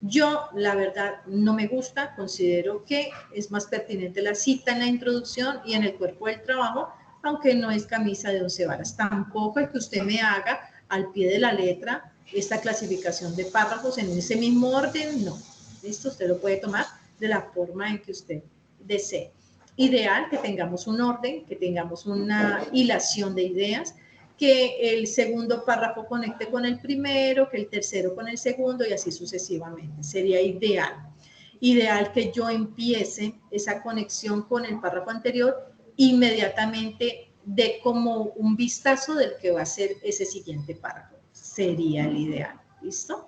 Speaker 2: Yo, la verdad, no me gusta, considero que es más pertinente la cita en la introducción y en el cuerpo del trabajo, aunque no es camisa de 11 varas. Tampoco el que usted me haga al pie de la letra esta clasificación de párrafos en ese mismo orden, no. ¿Listo? Usted lo puede tomar de la forma en que usted desee. Ideal que tengamos un orden, que tengamos una hilación de ideas, que el segundo párrafo conecte con el primero, que el tercero con el segundo y así sucesivamente. Sería ideal. Ideal que yo empiece esa conexión con el párrafo anterior inmediatamente de como un vistazo del que va a ser ese siguiente párrafo. Sería el ideal. ¿Listo?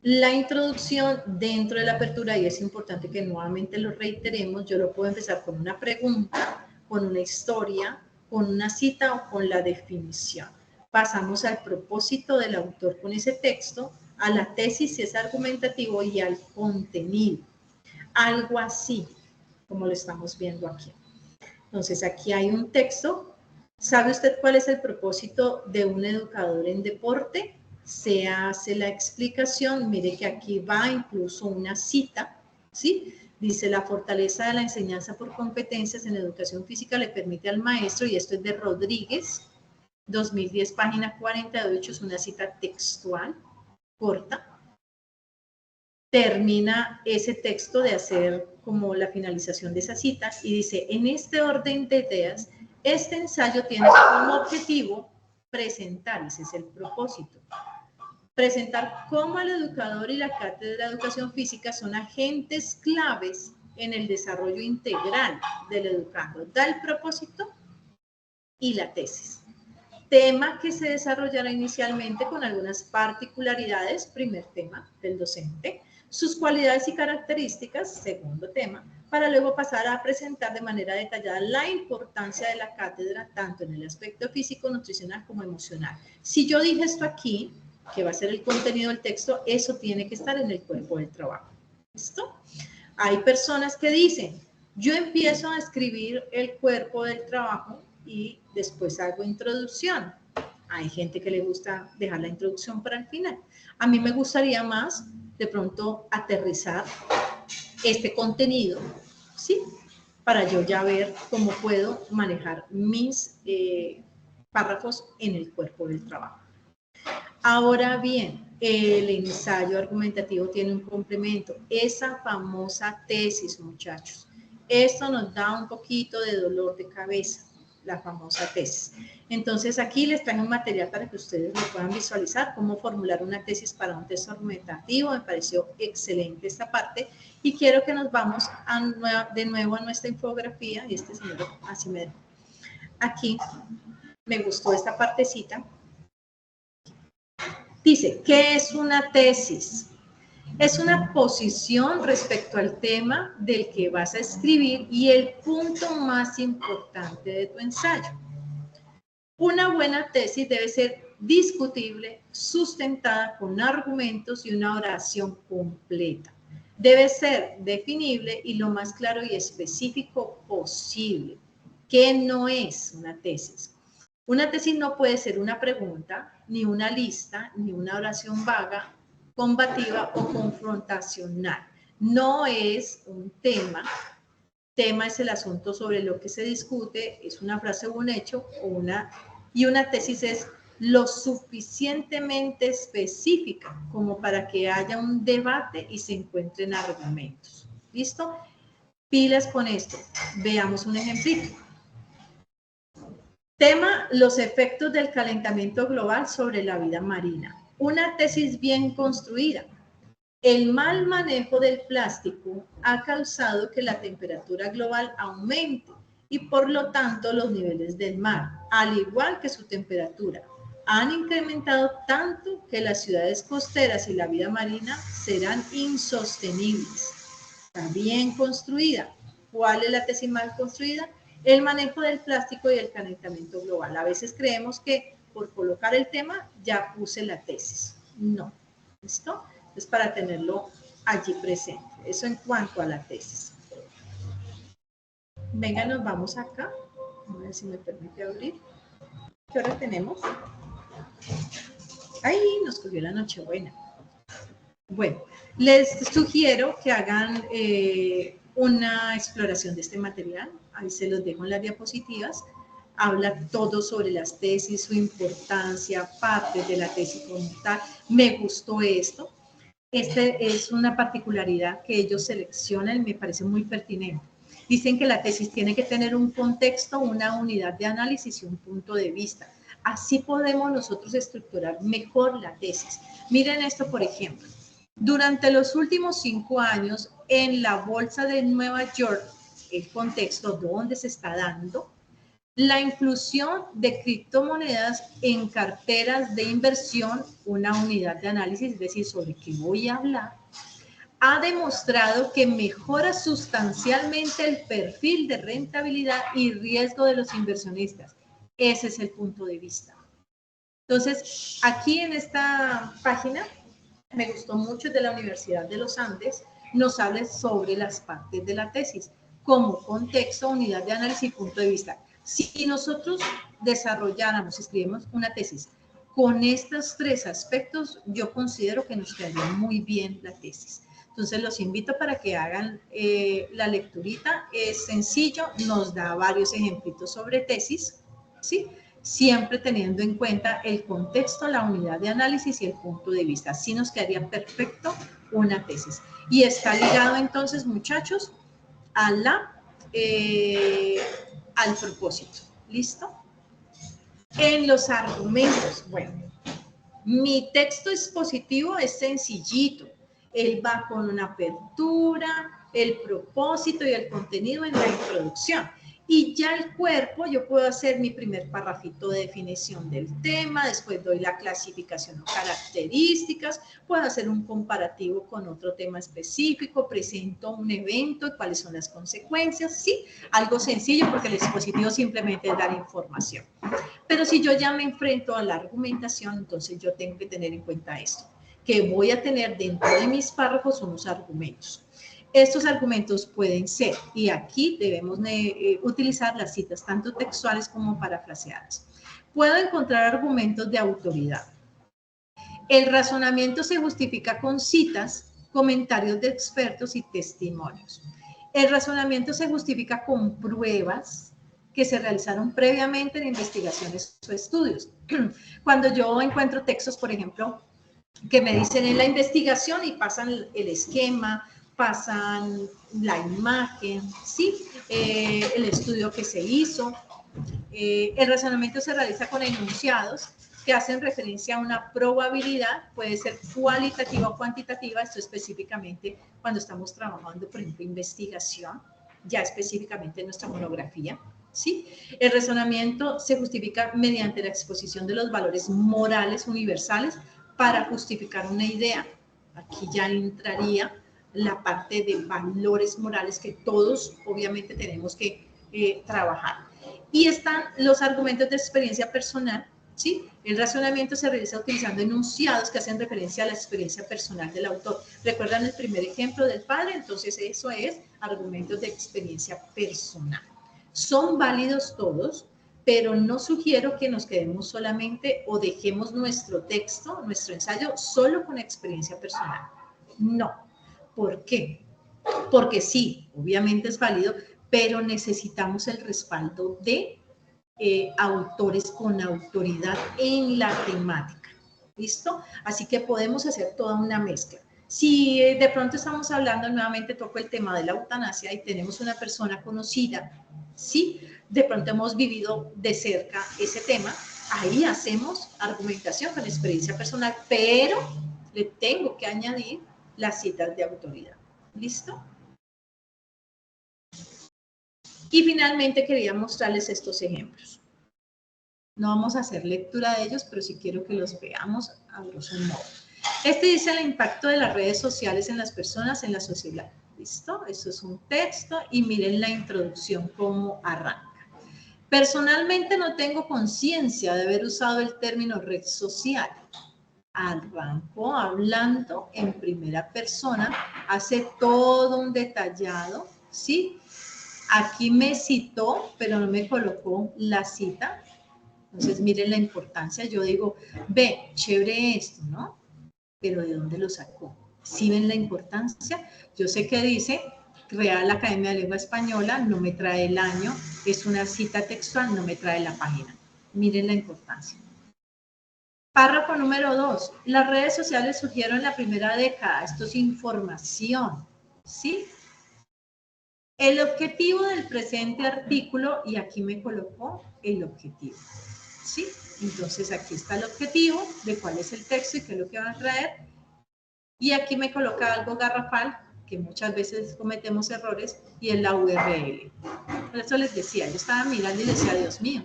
Speaker 2: La introducción dentro de la apertura, y es importante que nuevamente lo reiteremos, yo lo puedo empezar con una pregunta, con una historia, con una cita o con la definición. Pasamos al propósito del autor con ese texto, a la tesis si es argumentativo y al contenido. Algo así, como lo estamos viendo aquí. Entonces, aquí hay un texto. ¿Sabe usted cuál es el propósito de un educador en deporte? Se hace la explicación, mire que aquí va incluso una cita, ¿sí? Dice, la fortaleza de la enseñanza por competencias en educación física le permite al maestro, y esto es de Rodríguez, 2010, página 48, es una cita textual, corta. Termina ese texto de hacer como la finalización de esa cita y dice, en este orden de ideas, este ensayo tiene como objetivo presentar, ese es el propósito, presentar cómo el educador y la cátedra de educación física son agentes claves en el desarrollo integral del educando. Da el propósito y la tesis. tema que se desarrollará inicialmente con algunas particularidades, primer tema del docente, sus cualidades y características, segundo tema, para luego pasar a presentar de manera detallada la importancia de la cátedra, tanto en el aspecto físico, nutricional como emocional. Si yo dije esto aquí, que va a ser el contenido del texto, eso tiene que estar en el cuerpo del trabajo. ¿Listo? Hay personas que dicen, yo empiezo a escribir el cuerpo del trabajo y después hago introducción. Hay gente que le gusta dejar la introducción para el final. A mí me gustaría más, de pronto, aterrizar este contenido, ¿sí? Para yo ya ver cómo puedo manejar mis párrafos en el cuerpo del trabajo. Ahora bien, el ensayo argumentativo tiene un complemento, esa famosa tesis, muchachos. Esto nos da un poquito de dolor de cabeza, la famosa tesis. Entonces aquí les traigo un material para que ustedes lo puedan visualizar, cómo formular una tesis para un texto argumentativo. Me pareció excelente esta parte y quiero que nos vamos de nuevo a nuestra infografía, y este señor así me dejó. Aquí me gustó esta partecita. Dice, ¿qué es una tesis? Es una posición respecto al tema del que vas a escribir y el punto más importante de tu ensayo. Una buena tesis debe ser discutible, sustentada con argumentos y una oración completa. Debe ser definible y lo más claro y específico posible. ¿Qué no es una tesis? Una tesis no puede ser una pregunta, ni una lista, ni una oración vaga, combativa o confrontacional. No es un tema. Tema es el asunto sobre lo que se discute, es una frase o un hecho, y una tesis es lo suficientemente específica como para que haya un debate y se encuentren argumentos. ¿Listo? Pilas con esto. Veamos un ejemplito. Tema, los efectos del calentamiento global sobre la vida marina. Una tesis bien construida. El mal manejo del plástico ha causado que la temperatura global aumente y por lo tanto los niveles del mar, al igual que su temperatura, han incrementado tanto que las ciudades costeras y la vida marina serán insostenibles. Está bien construida. ¿Cuál es la tesis mal construida? El manejo del plástico y el calentamiento global. A veces creemos que por colocar el tema ya puse la tesis. No. ¿Listo? Es para tenerlo allí presente. Eso en cuanto a la tesis. Venga, nos vamos acá. A ver si me permite abrir. ¿Qué hora tenemos? Ahí nos cogió la Nochebuena. Bueno, les sugiero que hagan una exploración de este material. Ahí se los dejo en las diapositivas. Habla todo sobre las tesis, su importancia, partes de la tesis como tal. Me gustó esto. Este es una particularidad que ellos seleccionan y me parece muy pertinente. Dicen que la tesis tiene que tener un contexto, una unidad de análisis y un punto de vista. Así podemos nosotros estructurar mejor la tesis. Miren esto, por ejemplo. Durante los últimos 5 años, en la Bolsa de Nueva York, el contexto donde se está dando, la inclusión de criptomonedas en carteras de inversión, una unidad de análisis, es decir, sobre qué voy a hablar, ha demostrado que mejora sustancialmente el perfil de rentabilidad y riesgo de los inversionistas. Ese es el punto de vista. Entonces, aquí en esta página, me gustó mucho, de la Universidad de los Andes, nos habla sobre las partes de la tesis, como contexto, unidad de análisis y punto de vista. Si nosotros desarrolláramos, escribimos una tesis con estos 3 aspectos, yo considero que nos quedaría muy bien la tesis. Entonces los invito para que hagan la lecturita. Es sencillo, nos da varios ejemplitos sobre tesis, ¿sí? Siempre teniendo en cuenta el contexto, la unidad de análisis y el punto de vista. Así nos quedaría perfecto una tesis. Y está ligado entonces, muchachos, a al propósito. ¿Listo? En los argumentos, bueno, mi texto expositivo es sencillito. Él va con una apertura, el propósito y el contenido en la introducción. Y ya el cuerpo, yo puedo hacer mi primer parrafito de definición del tema, después doy la clasificación o características, puedo hacer un comparativo con otro tema específico, presento un evento y cuáles son las consecuencias, ¿sí? Algo sencillo porque el dispositivo simplemente es dar información. Pero si yo ya me enfrento a la argumentación, entonces yo tengo que tener en cuenta esto, que voy a tener dentro de mis párrafos unos argumentos. Estos argumentos pueden ser, y aquí debemos utilizar las citas tanto textuales como parafraseadas. Puedo encontrar argumentos de autoridad. El razonamiento se justifica con citas, comentarios de expertos y testimonios. El razonamiento se justifica con pruebas que se realizaron previamente en investigaciones o estudios. Cuando yo encuentro textos, por ejemplo, que me dicen en la investigación y pasan el esquema, pasan la imagen, ¿sí? El estudio que se hizo. El razonamiento se realiza con enunciados que hacen referencia a una probabilidad, puede ser cualitativa o cuantitativa, esto específicamente cuando estamos trabajando, por ejemplo, investigación, ya específicamente en nuestra monografía, ¿sí? El razonamiento se justifica mediante la exposición de los valores morales universales para justificar una idea. Aquí ya entraría la parte de valores morales que todos obviamente tenemos que trabajar. Y están los argumentos de experiencia personal, ¿sí? El razonamiento se realiza utilizando enunciados que hacen referencia a la experiencia personal del autor. ¿Recuerdan el primer ejemplo del padre? Entonces eso es argumentos de experiencia personal. Son válidos todos, pero no sugiero que nos quedemos solamente o dejemos nuestro texto, nuestro ensayo, solo con experiencia personal. No. ¿Por qué? Porque sí, obviamente es válido, pero necesitamos el respaldo de autores con autoridad en la temática. ¿Listo? Así que podemos hacer toda una mezcla. Si de pronto estamos hablando, nuevamente toco el tema de la eutanasia y tenemos una persona conocida, ¿sí? De pronto hemos vivido de cerca ese tema, ahí hacemos argumentación con experiencia personal, pero le tengo que añadir las citas de autoridad. ¿Listo? Y finalmente quería mostrarles estos ejemplos. No vamos a hacer lectura de ellos, pero sí quiero que los veamos a grosso modo. Este dice el impacto de las redes sociales en las personas, en la sociedad. ¿Listo? Esto es un texto y miren la introducción cómo arranca. Personalmente no tengo conciencia de haber usado el término red social. Arrancó hablando en primera persona, hace todo un detallado, ¿sí? Aquí me citó, pero no me colocó la cita. Entonces, miren la importancia. Yo digo, ve, chévere esto, ¿no? Pero ¿de dónde lo sacó? ¿Sí ven la importancia? Yo sé que dice Real Academia de Lengua Española, no me trae el año, es una cita textual, no me trae la página. Miren la importancia. Párrafo número 2. Las redes sociales surgieron en la primera década. Esto es información, ¿sí? El objetivo del presente artículo, y aquí me colocó el objetivo, ¿sí? Entonces aquí está el objetivo de cuál es el texto y qué es lo que van a traer. Y aquí me coloca algo garrafal, que muchas veces cometemos errores, y es la URL. Por eso les decía, yo estaba mirando y decía, Dios mío,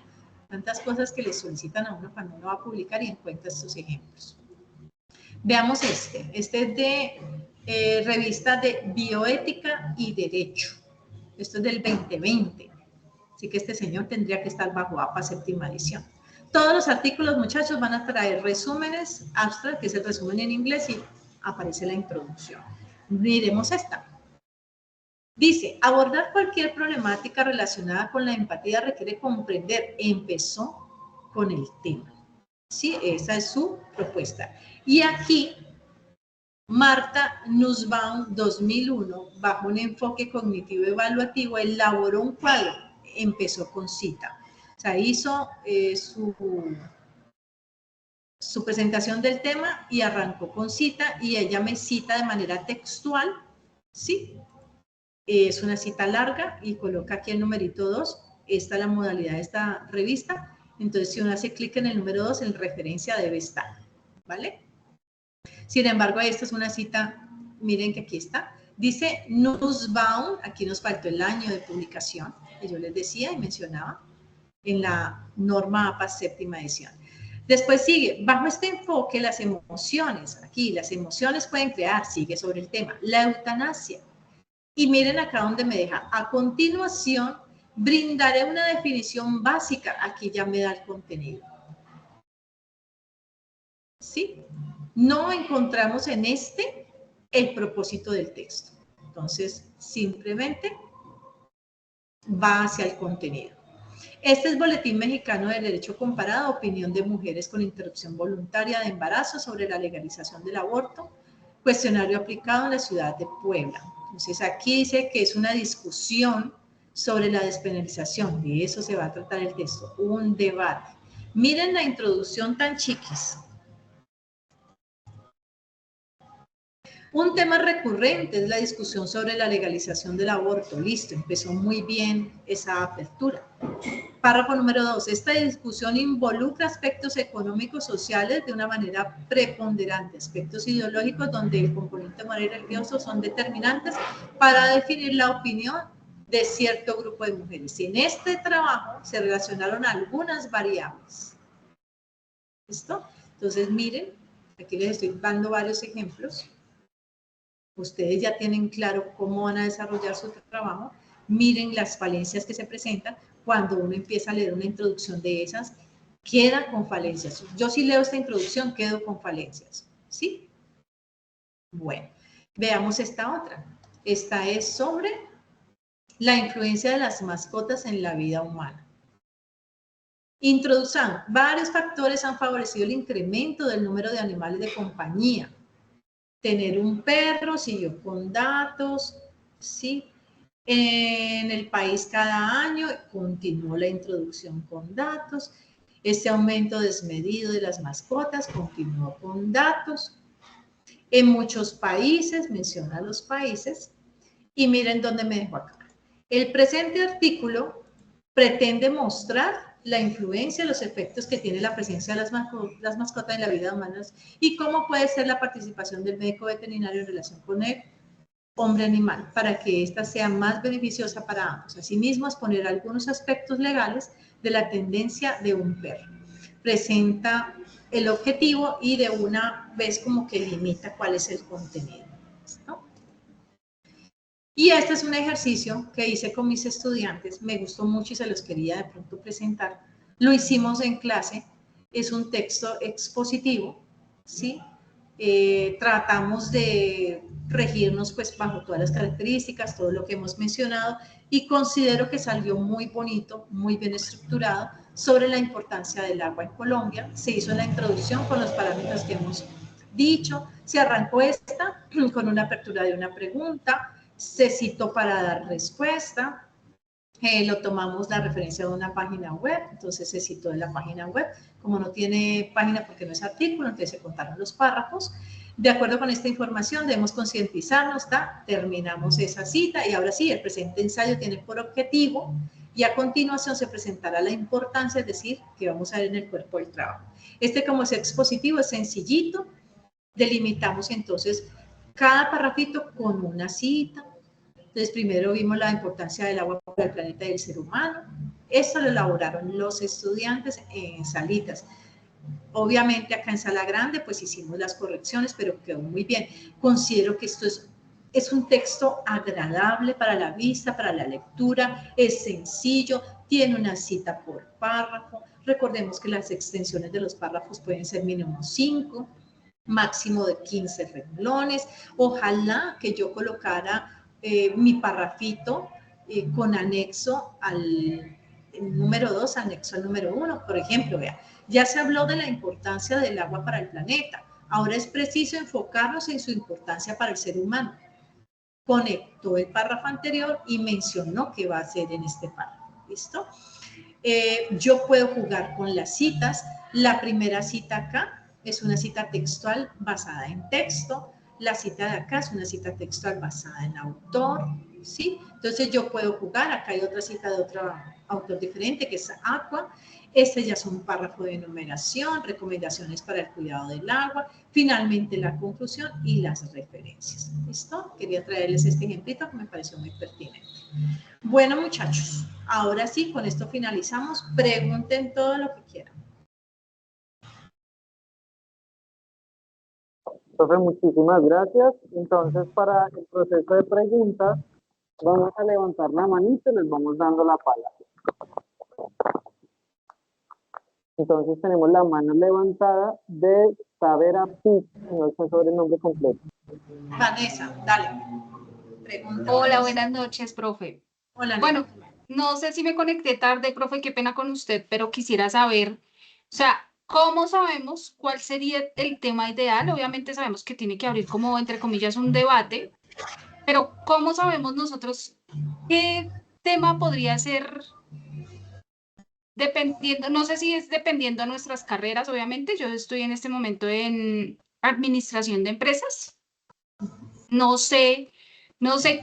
Speaker 2: tantas cosas que le solicitan a uno cuando uno va a publicar y encuentra estos ejemplos. Veamos este es de revista de Bioética y Derecho. Esto es del 2020. Así que este señor tendría que estar bajo APA séptima edición. Todos los artículos, muchachos, van a traer resúmenes, abstract, que es el resumen en inglés, y aparece la introducción. Miremos esta. Dice, abordar cualquier problemática relacionada con la empatía requiere comprender. Empezó con el tema. Sí, esa es su propuesta. Y aquí, Marta Nussbaum, 2001, bajo un enfoque cognitivo evaluativo, elaboró un cuadro. Empezó con cita. O sea, hizo su presentación del tema y arrancó con cita, y ella me cita de manera textual, ¿sí? Es una cita larga y coloca aquí el numerito 2. Esta es la modalidad de esta revista. Entonces, si uno hace clic en el número 2, en referencia debe estar, ¿vale? Sin embargo, esta es una cita, miren que aquí está. Dice Nussbaum, aquí nos faltó el año de publicación, que yo les decía y mencionaba en la norma APA séptima edición. Después sigue, bajo este enfoque, las emociones, aquí las emociones pueden crear, sigue sobre el tema, la eutanasia. Y miren acá donde me deja, a continuación, brindaré una definición básica, aquí ya me da el contenido. ¿Sí? No encontramos en este el propósito del texto. Entonces, simplemente va hacia el contenido. Este es Boletín Mexicano del Derecho Comparado, opinión de mujeres con interrupción voluntaria de embarazo sobre la legalización del aborto, cuestionario aplicado en la ciudad de Puebla. Entonces, aquí dice que es una discusión sobre la despenalización, de eso se va a tratar el texto, un debate. Miren la introducción tan chiquis. Un tema recurrente es la discusión sobre la legalización del aborto. Listo, empezó muy bien esa apertura. Párrafo número 2. Esta discusión involucra aspectos económicos, sociales de una manera preponderante, aspectos ideológicos donde el componente moral y religioso son determinantes para definir la opinión de cierto grupo de mujeres. Y en este trabajo se relacionaron algunas variables. ¿Listo? Entonces, miren, aquí les estoy dando varios ejemplos. Ustedes ya tienen claro cómo van a desarrollar su trabajo. Miren las falencias que se presentan. Cuando uno empieza a leer una introducción de esas, queda con falencias. Yo si leo esta introducción, quedo con falencias. ¿Sí? Bueno, veamos esta otra. Esta es sobre la influencia de las mascotas en la vida humana. Introducción. Varios factores han favorecido el incremento del número de animales de compañía. Tener un perro, siguió con datos, ¿sí? En el país cada año, continuó la introducción con datos. Este aumento desmedido de las mascotas, continuó con datos. En muchos países, menciona los países, y miren dónde me dejo acá. El presente artículo pretende mostrar la influencia, los efectos que tiene la presencia de las mascotas en la vida humana y cómo puede ser la participación del médico veterinario en relación con el hombre animal para que ésta sea más beneficiosa para ambos. Asimismo, exponer algunos aspectos legales de la tendencia de un perro. Presenta el objetivo y de una vez como que limita cuál es el contenido. ¿No? Y este es un ejercicio que hice con mis estudiantes, me gustó mucho y se los quería de pronto presentar. Lo hicimos en clase, es un texto expositivo, ¿sí? Tratamos de regirnos pues bajo todas las características, todo lo que hemos mencionado y considero que salió muy bonito, muy bien estructurado sobre la importancia del agua en Colombia. Se hizo la introducción con los parámetros que hemos dicho, se arrancó esta con una apertura de una pregunta, se citó para dar respuesta, lo tomamos la referencia de una página web, entonces se citó de la página web, como no tiene página porque no es artículo, entonces se contaron los párrafos. De acuerdo con esta información debemos concientizarnos, terminamos esa cita y ahora sí, el presente ensayo tiene por objetivo y a continuación se presentará la importancia, es decir, que vamos a ver en el cuerpo del trabajo. Como es expositivo, es sencillito, delimitamos entonces cada parrafito con una cita. Entonces, primero vimos la importancia del agua para el planeta y el ser humano. Esto lo elaboraron los estudiantes en salitas. Obviamente acá en sala grande pues hicimos las correcciones, pero quedó muy bien. Considero que esto es un texto agradable para la vista, para la lectura, es sencillo, tiene una cita por párrafo. Recordemos que las extensiones de los párrafos pueden ser mínimo 5, máximo de 15 renglones. Ojalá que yo colocara mi parrafito con anexo al número 2, anexo al número 1. Por ejemplo, vea, ya se habló de la importancia del agua para el planeta. Ahora es preciso enfocarnos en su importancia para el ser humano. Conectó el párrafo anterior y mencionó qué va a hacer en este párrafo. ¿Listo? Yo puedo jugar con las citas. La primera cita acá es una cita textual basada en texto. La cita de acá es una cita textual basada en autor, ¿sí? Entonces yo puedo jugar, acá hay otra cita de otra autor diferente, que es Aqua. Este ya es un párrafo de enumeración, recomendaciones para el cuidado del agua, finalmente la conclusión y las referencias. ¿Listo? Quería traerles este ejemplito que me pareció muy pertinente. Bueno, muchachos, ahora sí, con esto finalizamos. Pregunten todo lo que quieran.
Speaker 5: Profe, muchísimas gracias. Entonces, para el proceso de preguntas, vamos a levantar la manita y les vamos dando la palabra. Entonces, tenemos la mano levantada de Tavera Piz, no sé sobre el nombre completo.
Speaker 2: Vanessa, dale. Pregunta.
Speaker 6: Hola, buenas noches, profe.
Speaker 2: Hola,
Speaker 6: bueno, no sé si me conecté tarde, profe, qué pena con usted, pero quisiera saber, o sea, ¿cómo sabemos cuál sería el tema ideal? Obviamente sabemos que tiene que abrir como, entre comillas, un debate, pero ¿cómo sabemos nosotros qué tema podría ser dependiendo, no sé si es dependiendo de nuestras carreras, obviamente, yo estoy en este momento en administración de empresas, no sé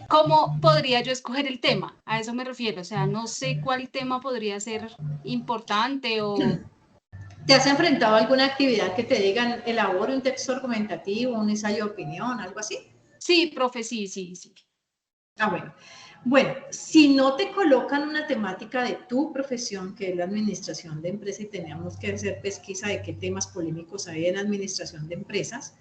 Speaker 6: cómo podría yo escoger el tema, a eso me refiero, o sea, no sé cuál tema podría ser importante o...
Speaker 2: ¿Te has enfrentado a alguna actividad que te digan elabore un texto argumentativo, un ensayo de opinión, algo así?
Speaker 6: Sí, profe, sí.
Speaker 2: Ah, bueno. Bueno, si no te colocan una temática de tu profesión, que es la administración de empresas, y tenemos que hacer pesquisa de qué temas polémicos hay en administración de empresas,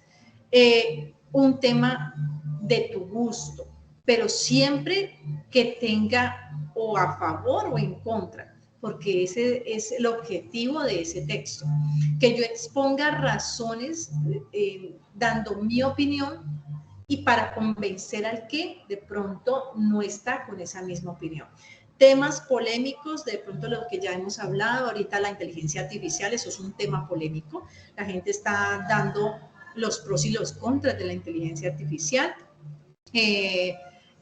Speaker 2: un tema de tu gusto, pero siempre que tenga o a favor o en contra, porque ese es el objetivo de ese texto, que yo exponga razones dando mi opinión y para convencer al que de pronto no está con esa misma opinión. Temas polémicos, de pronto lo que ya hemos hablado, ahorita la inteligencia artificial, eso es un tema polémico, la gente está dando los pros y los contras de la inteligencia artificial.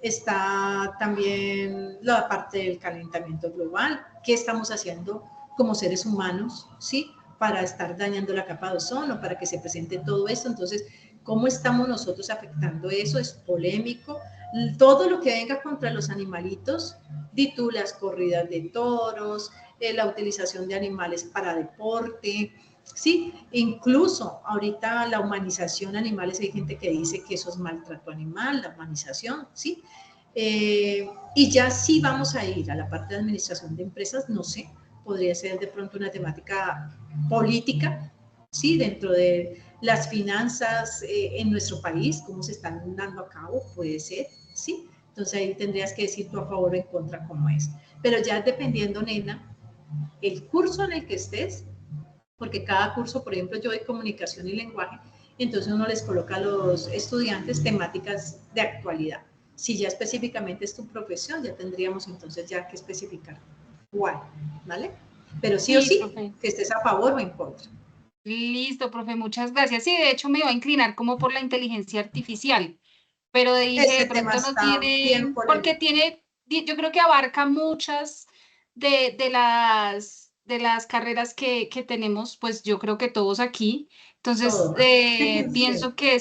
Speaker 2: Está también la parte del calentamiento global, qué estamos haciendo como seres humanos, ¿sí? Para estar dañando la capa de ozono, para que se presente todo esto. Entonces, ¿cómo estamos nosotros afectando eso? Es polémico. Todo lo que venga contra los animalitos, di tú las corridas de toros, la utilización de animales para deporte, sí, incluso ahorita la humanización de animales, hay gente que dice que eso es maltrato animal, la humanización, sí. Y ya sí vamos a ir a la parte de administración de empresas, no sé, podría ser de pronto una temática política, sí, dentro de las finanzas en nuestro país, cómo se están dando a cabo, puede ser, sí. Entonces ahí tendrías que decir tú a favor o en contra cómo es. Pero ya dependiendo, nena, el curso en el que estés, porque cada curso, por ejemplo, yo doy comunicación y lenguaje, entonces uno les coloca a los estudiantes temáticas de actualidad. Si ya específicamente es tu profesión, ya tendríamos entonces ya que especificar cuál, ¿vale? Pero sí o sí,
Speaker 6: profe.
Speaker 2: que estés a favor o en contra.
Speaker 6: Listo, profe, muchas gracias. Sí, de hecho me iba a inclinar como por la inteligencia artificial, pero dije, de
Speaker 2: Ese tema
Speaker 6: pronto no
Speaker 2: está bien
Speaker 6: tiene, porque
Speaker 2: polémico.
Speaker 6: tiene, yo creo que abarca muchas de las carreras que tenemos, pues yo creo que todos aquí. Entonces,
Speaker 2: Todo.
Speaker 6: pienso que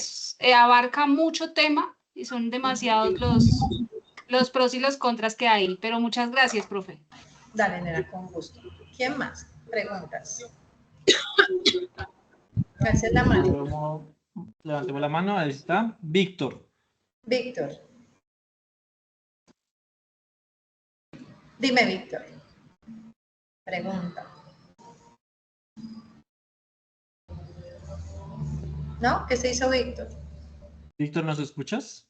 Speaker 6: abarca mucho tema y son demasiados los pros y los contras que hay, pero muchas gracias, profe.
Speaker 2: Dale, nena, con gusto. ¿Quién más? Preguntas. Esa es la mano.
Speaker 1: Levantemos la mano, ahí está. Víctor.
Speaker 2: Víctor. Dime, Víctor. Pregunta. ¿No? ¿Qué se hizo, Víctor?
Speaker 1: Víctor, ¿nos escuchas?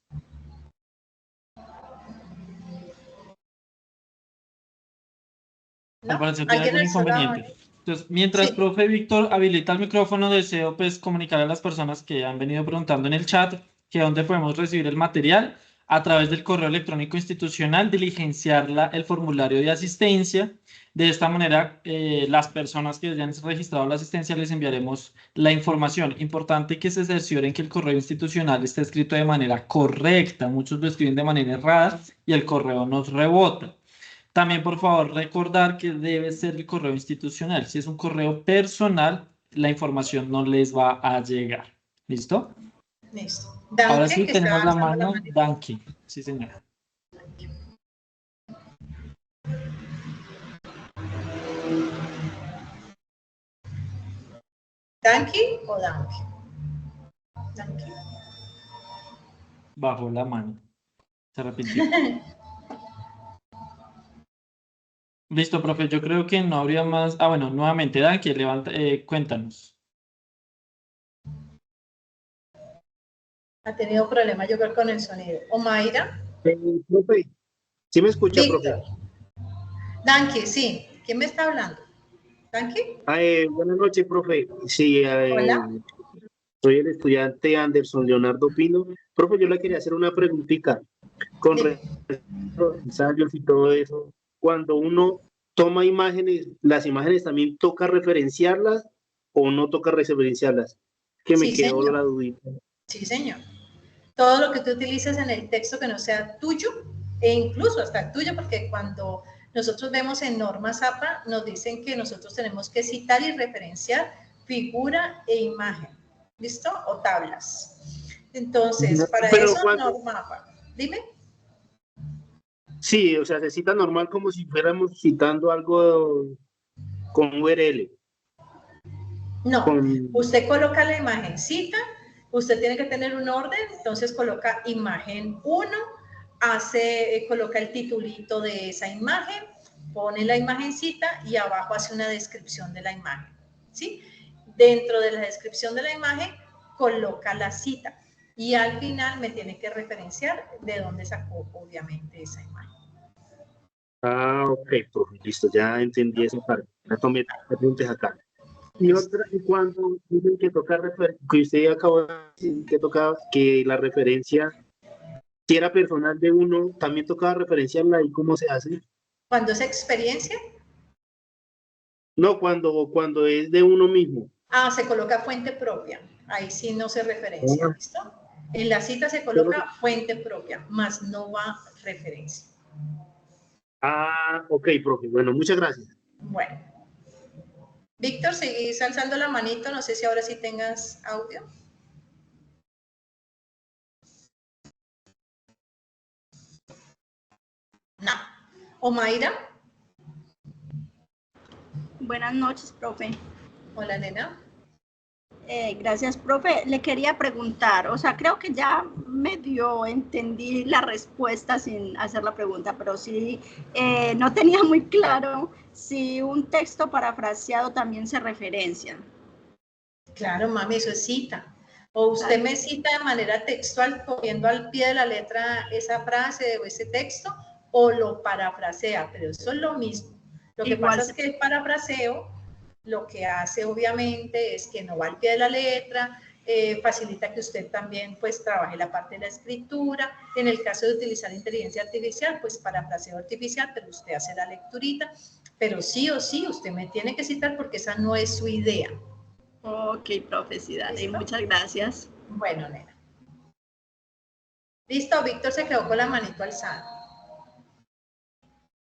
Speaker 2: ¿No?
Speaker 1: Al parecer tiene algún inconveniente. Entonces, mientras
Speaker 2: Sí.
Speaker 1: profe Víctor habilita el micrófono, deseo pues comunicar a las personas que han venido preguntando en el chat que dónde podemos recibir el material a través del correo electrónico institucional, diligenciar el formulario de asistencia. De esta manera, las personas que hayan registrado la asistencia les enviaremos la información. Importante que se cercioren que el correo institucional esté escrito de manera correcta. Muchos lo escriben de manera errada y el correo nos rebota. También, por favor, recordar que debe ser el correo institucional. Si es un correo personal, la información no les va a llegar. ¿Listo?
Speaker 2: Listo.
Speaker 1: Ahora
Speaker 2: Danke,
Speaker 1: sí,
Speaker 2: que
Speaker 1: tenemos
Speaker 2: está
Speaker 1: la
Speaker 2: alzando
Speaker 1: mano.
Speaker 2: manita.
Speaker 1: Danke. Sí, señora.
Speaker 2: ¿Danke o danke? Danke.
Speaker 1: Bajó la mano. Se arrepintió. Listo, profe. Yo creo que no habría más. Ah, bueno, nuevamente, Danke, levanta, cuéntanos.
Speaker 2: Ha tenido problemas, yo creo, con el sonido. ¿O Mayra?
Speaker 7: Profe, ¿sí me escucha, profe?
Speaker 2: Víctor. Danke, sí. ¿Quién me está hablando? ¿Danke?
Speaker 7: Buenas noches, profe. Sí,
Speaker 2: Hola.
Speaker 7: soy el estudiante Anderson Leonardo Pino. Profe, yo le quería hacer una preguntita con
Speaker 2: Dime.
Speaker 7: respecto a los ensayos y todo eso. Cuando uno toma imágenes, ¿las imágenes también toca referenciarlas o no toca referenciarlas? Que me
Speaker 2: Sí,
Speaker 7: quedó
Speaker 2: señor.
Speaker 7: la dudita.
Speaker 2: Sí, señor. Todo lo que tú utilices en el texto que no sea tuyo, e incluso hasta el tuyo, porque cuando nosotros vemos en normas APA, nos dicen que nosotros tenemos que citar y referenciar figura e imagen, ¿listo? O tablas. Entonces, para
Speaker 7: Pero
Speaker 2: eso,
Speaker 7: cuando,
Speaker 2: norma APA. Dime.
Speaker 7: sí, o sea, se cita normal como si fuéramos citando algo con URL.
Speaker 2: No,
Speaker 7: Con...
Speaker 2: usted coloca la imagencita, usted tiene que tener un orden, entonces coloca imagen 1, coloca el titulito de esa imagen, pone la imagencita y abajo hace una descripción de la imagen, ¿sí? Dentro de la descripción de la imagen coloca la cita y al final me tiene que referenciar de dónde sacó obviamente esa imagen.
Speaker 7: Ah, ok, profe, listo, ya entendí esa parte. Ya tomé apuntes acá. Y
Speaker 2: Listo.
Speaker 7: otra, y cuando dicen que toca que usted acabó de decir que tocaba que la referencia, si era personal de uno, también tocaba referenciarla y cómo se hace.
Speaker 2: Cuando es experiencia,
Speaker 7: No, cuando es de uno mismo.
Speaker 2: se coloca fuente propia. Ahí sí no se referencia,
Speaker 7: Ah,
Speaker 2: ¿listo? En la cita se
Speaker 7: solo-
Speaker 2: coloca fuente propia, más no va referencia.
Speaker 7: ok, profe, bueno, muchas gracias.
Speaker 2: Bueno. Víctor, seguís alzando la manito, no sé si ahora sí tengas audio. No. ¿O Mayra?
Speaker 8: Buenas noches, profe.
Speaker 2: Hola, nena.
Speaker 8: Gracias, profe. Le quería preguntar, o sea, creo que ya medio entendí la respuesta sin hacer la pregunta, pero sí no tenía muy claro si un texto parafraseado también se referencia.
Speaker 2: Claro, mami, eso es cita. O usted me cita de manera textual, cogiendo al pie de la letra esa frase o ese texto, o lo parafrasea, pero eso es lo mismo. Lo que
Speaker 8: Igual
Speaker 2: pasa es que el parafraseo lo que hace obviamente es que no va al pie de la letra, facilita que usted también pues trabaje la parte de la escritura. En el caso de utilizar inteligencia artificial, pues parafraseo artificial, pero usted hace la lecturita, pero sí o sí usted me tiene que citar porque esa no es su idea.
Speaker 8: Ok, profe, sí, dale,
Speaker 2: ¿Listo?
Speaker 8: muchas gracias.
Speaker 2: Bueno, nena. Listo, Víctor se quedó con la manito alzada.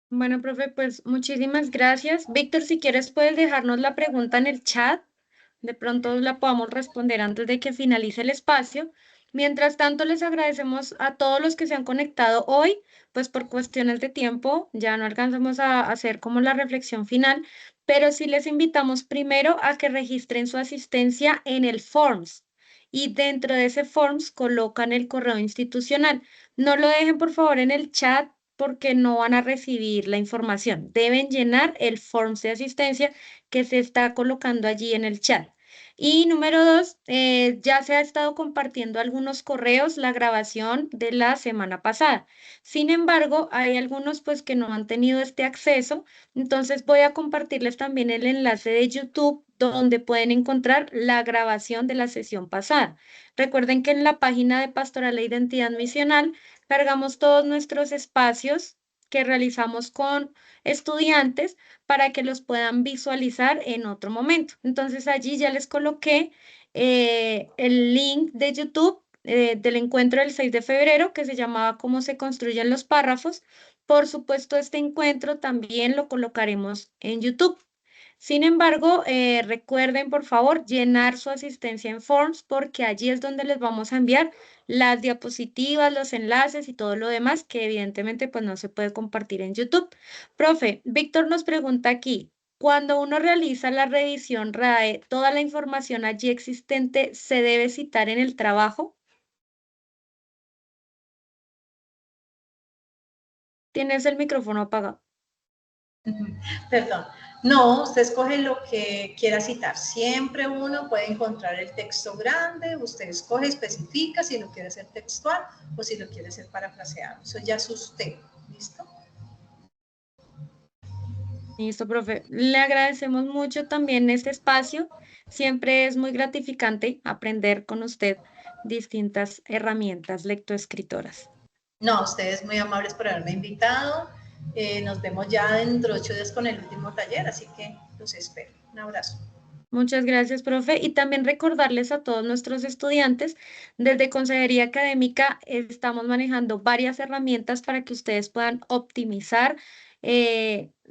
Speaker 3: Bueno, profe, pues muchísimas gracias. Víctor, si quieres puedes dejarnos la pregunta en el chat. De pronto la podamos responder antes de que finalice el espacio. Mientras tanto, les agradecemos a todos los que se han conectado hoy, pues por cuestiones de tiempo ya no alcanzamos a hacer como la reflexión final, pero sí les invitamos primero a que registren su asistencia en el Forms y dentro de ese Forms colocan el correo institucional. No lo dejen por favor en el chat porque no van a recibir la información. Deben llenar el Forms de asistencia que se está colocando allí en el chat. Y número dos, ya se ha estado compartiendo algunos correos, la grabación de la semana pasada. Sin embargo, hay algunos pues que no han tenido este acceso, entonces voy a compartirles también el enlace de YouTube donde pueden encontrar la grabación de la sesión pasada. Recuerden que en la página de Pastoral e Identidad Misional cargamos todos nuestros espacios que realizamos con estudiantes para que los puedan visualizar en otro momento. Entonces allí ya les coloqué el link de YouTube del encuentro del 6 de febrero que se llamaba Cómo se construyen los párrafos. Por supuesto, este encuentro también lo colocaremos en YouTube. Sin embargo, recuerden por favor llenar su asistencia en Forms porque allí es donde les vamos a enviar las diapositivas, los enlaces y todo lo demás que evidentemente pues no se puede compartir en YouTube. Profe, Víctor nos pregunta aquí, Cuando uno realiza la revisión RAE, ¿toda la información allí existente se debe citar en el trabajo? Tienes el micrófono apagado.
Speaker 2: Perdón. No, usted escoge lo que quiera citar. Siempre uno puede encontrar el texto grande, usted escoge, especifica si lo quiere hacer textual o si lo quiere hacer parafraseado. Eso ya es usted. ¿Listo?
Speaker 3: Listo, profe. Le agradecemos mucho también este espacio. Siempre es muy gratificante aprender con usted distintas herramientas lectoescritoras.
Speaker 2: No, ustedes muy amables por haberme invitado. Nos vemos ya dentro de 8 días con el último taller, así que los espero. Un abrazo.
Speaker 3: Muchas gracias, profe. Y también recordarles a todos nuestros estudiantes, desde Consejería Académica estamos manejando varias herramientas para que ustedes puedan optimizar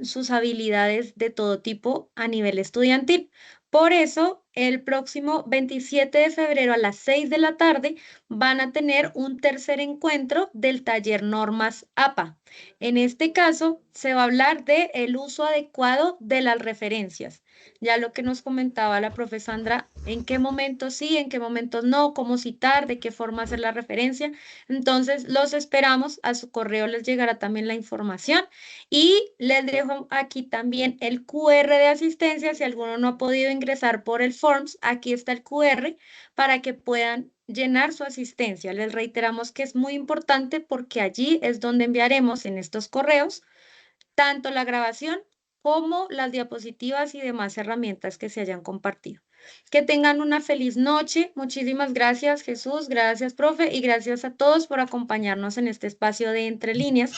Speaker 3: sus habilidades de todo tipo a nivel estudiantil. Por eso, el próximo 27 de febrero a las 6 de la tarde van a tener un tercer encuentro del taller Normas APA. En este caso, se va a hablar del uso adecuado de las referencias. Ya lo que nos comentaba la profe Sandra, en qué momentos sí, en qué momentos no, cómo citar, de qué forma hacer la referencia. Entonces, los esperamos, a su correo les llegará también la información y les dejo aquí también el QR de asistencia. Si alguno no ha podido ingresar por el Forms, aquí está el QR para que puedan llenar su asistencia. Les reiteramos que es muy importante porque allí es donde enviaremos en estos correos tanto la grabación como las diapositivas y demás herramientas que se hayan compartido. Que tengan una feliz noche. Muchísimas gracias, Jesús. Gracias, profe. Y gracias a todos por acompañarnos en este espacio de Entre Líneas.